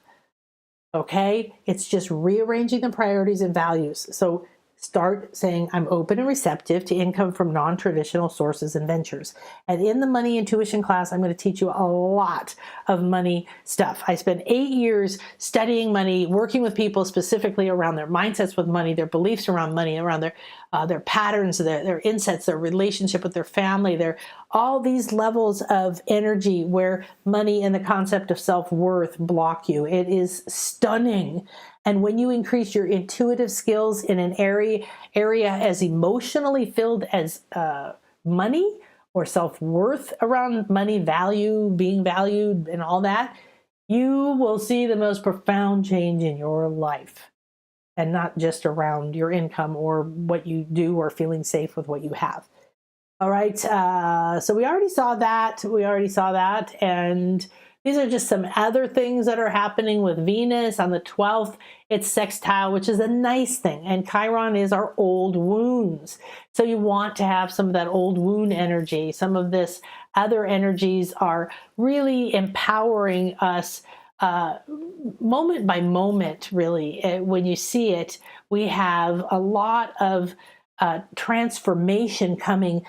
[SPEAKER 1] Okay, it's just rearranging the priorities and values. So start saying, I'm open and receptive to income from non-traditional sources and ventures. And in the money intuition class, I'm going to teach you a lot of money stuff. I spent 8 years studying money, working with people specifically around their mindsets with money, their beliefs around money, around their patterns, their insets, their relationship with their family, all these levels of energy where money and the concept of self-worth block you. It is stunning. And when you increase your intuitive skills in an area as emotionally filled as money or self-worth around money, value, being valued, and all that, you will see the most profound change in your life. And not just around your income or what you do or feeling safe with what you have. All right, so we already saw that. And these are just some other things that are happening with Venus. On the 12th, it's sextile, which is a nice thing. And Chiron is our old wounds. So you want to have some of that old wound energy. Some of this other energies are really empowering us moment by moment, really. When you see it, we have a lot of transformation coming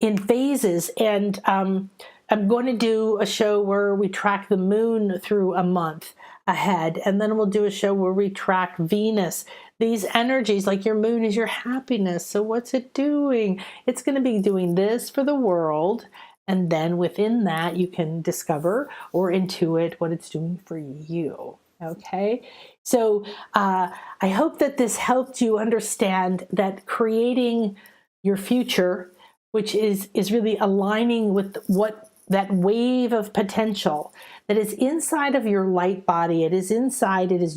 [SPEAKER 1] in phases. And I'm going to do a show where we track the moon through a month ahead. And then we'll do a show where we track Venus. These energies, like your moon is your happiness. So what's it doing? It's going to be doing this for the world. And then within that, you can discover or intuit what it's doing for you. Okay. So I hope that this helped you understand that creating your future, which is really aligning with what that wave of potential that is inside of your light body. It is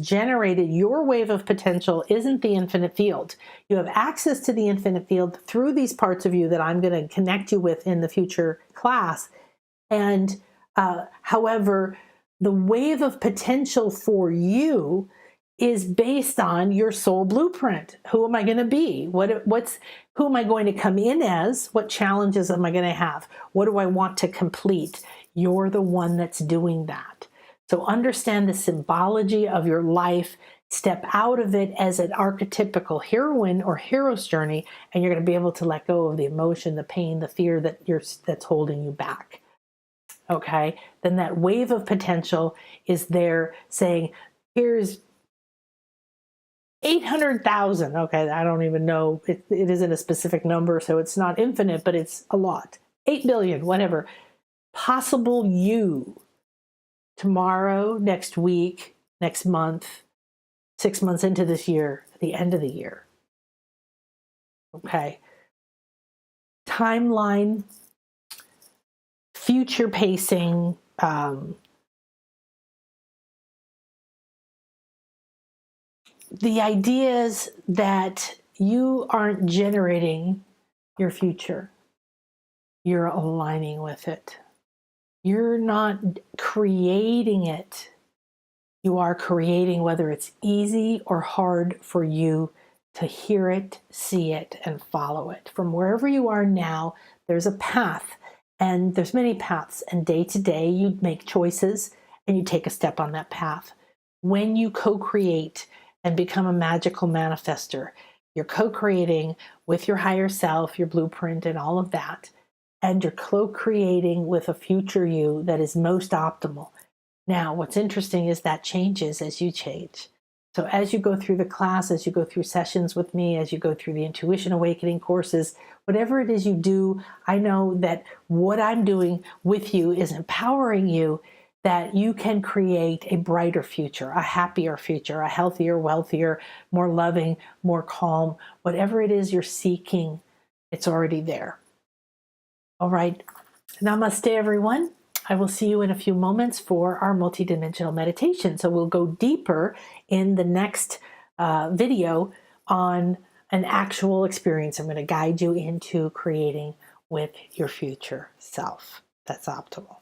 [SPEAKER 1] generated. Your wave of potential isn't the infinite field. You have access to the infinite field through these parts of you that I'm going to connect you with in the future class. And however, the wave of potential for you is based on your soul blueprint. Who am I going to be? Who am I going to come in as? What challenges am I going to have? What do I want to complete? You're the one that's doing that. So understand the symbology of your life. Step out of it as an archetypical heroine or hero's journey, and you're going to be able to let go of the emotion, the pain, the fear that's holding you back. Okay? Then that wave of potential is there saying, here's 800,000. Okay, I don't even know. It isn't a specific number, so it's not infinite, but it's a lot. 8 billion, whatever. Possible you tomorrow, next week, next month, 6 months into this year, at the end of the year. Okay. Timeline, future pacing, the ideas that you aren't generating your future. You're aligning with it. You're not creating it. You are creating whether it's easy or hard for you to hear it, see it, and follow it. From wherever you are now, there's a path, and there's many paths, and day to day you make choices and you take a step on that path. When you co-create and become a magical manifester, you're co-creating with your higher self, your blueprint, and all of that. And you're co-creating with a future you that is most optimal. Now, what's interesting is that changes as you change. So as you go through the class, as you go through sessions with me, as you go through the Intuition Awakening courses, whatever it is you do, I know that what I'm doing with you is empowering you that you can create a brighter future, a happier future, a healthier, wealthier, more loving, more calm. Whatever it is you're seeking, it's already there. All right. Namaste, everyone. I will see you in a few moments for our multidimensional meditation. So we'll go deeper in the next video on an actual experience. I'm going to guide you into creating with your future self that's optimal.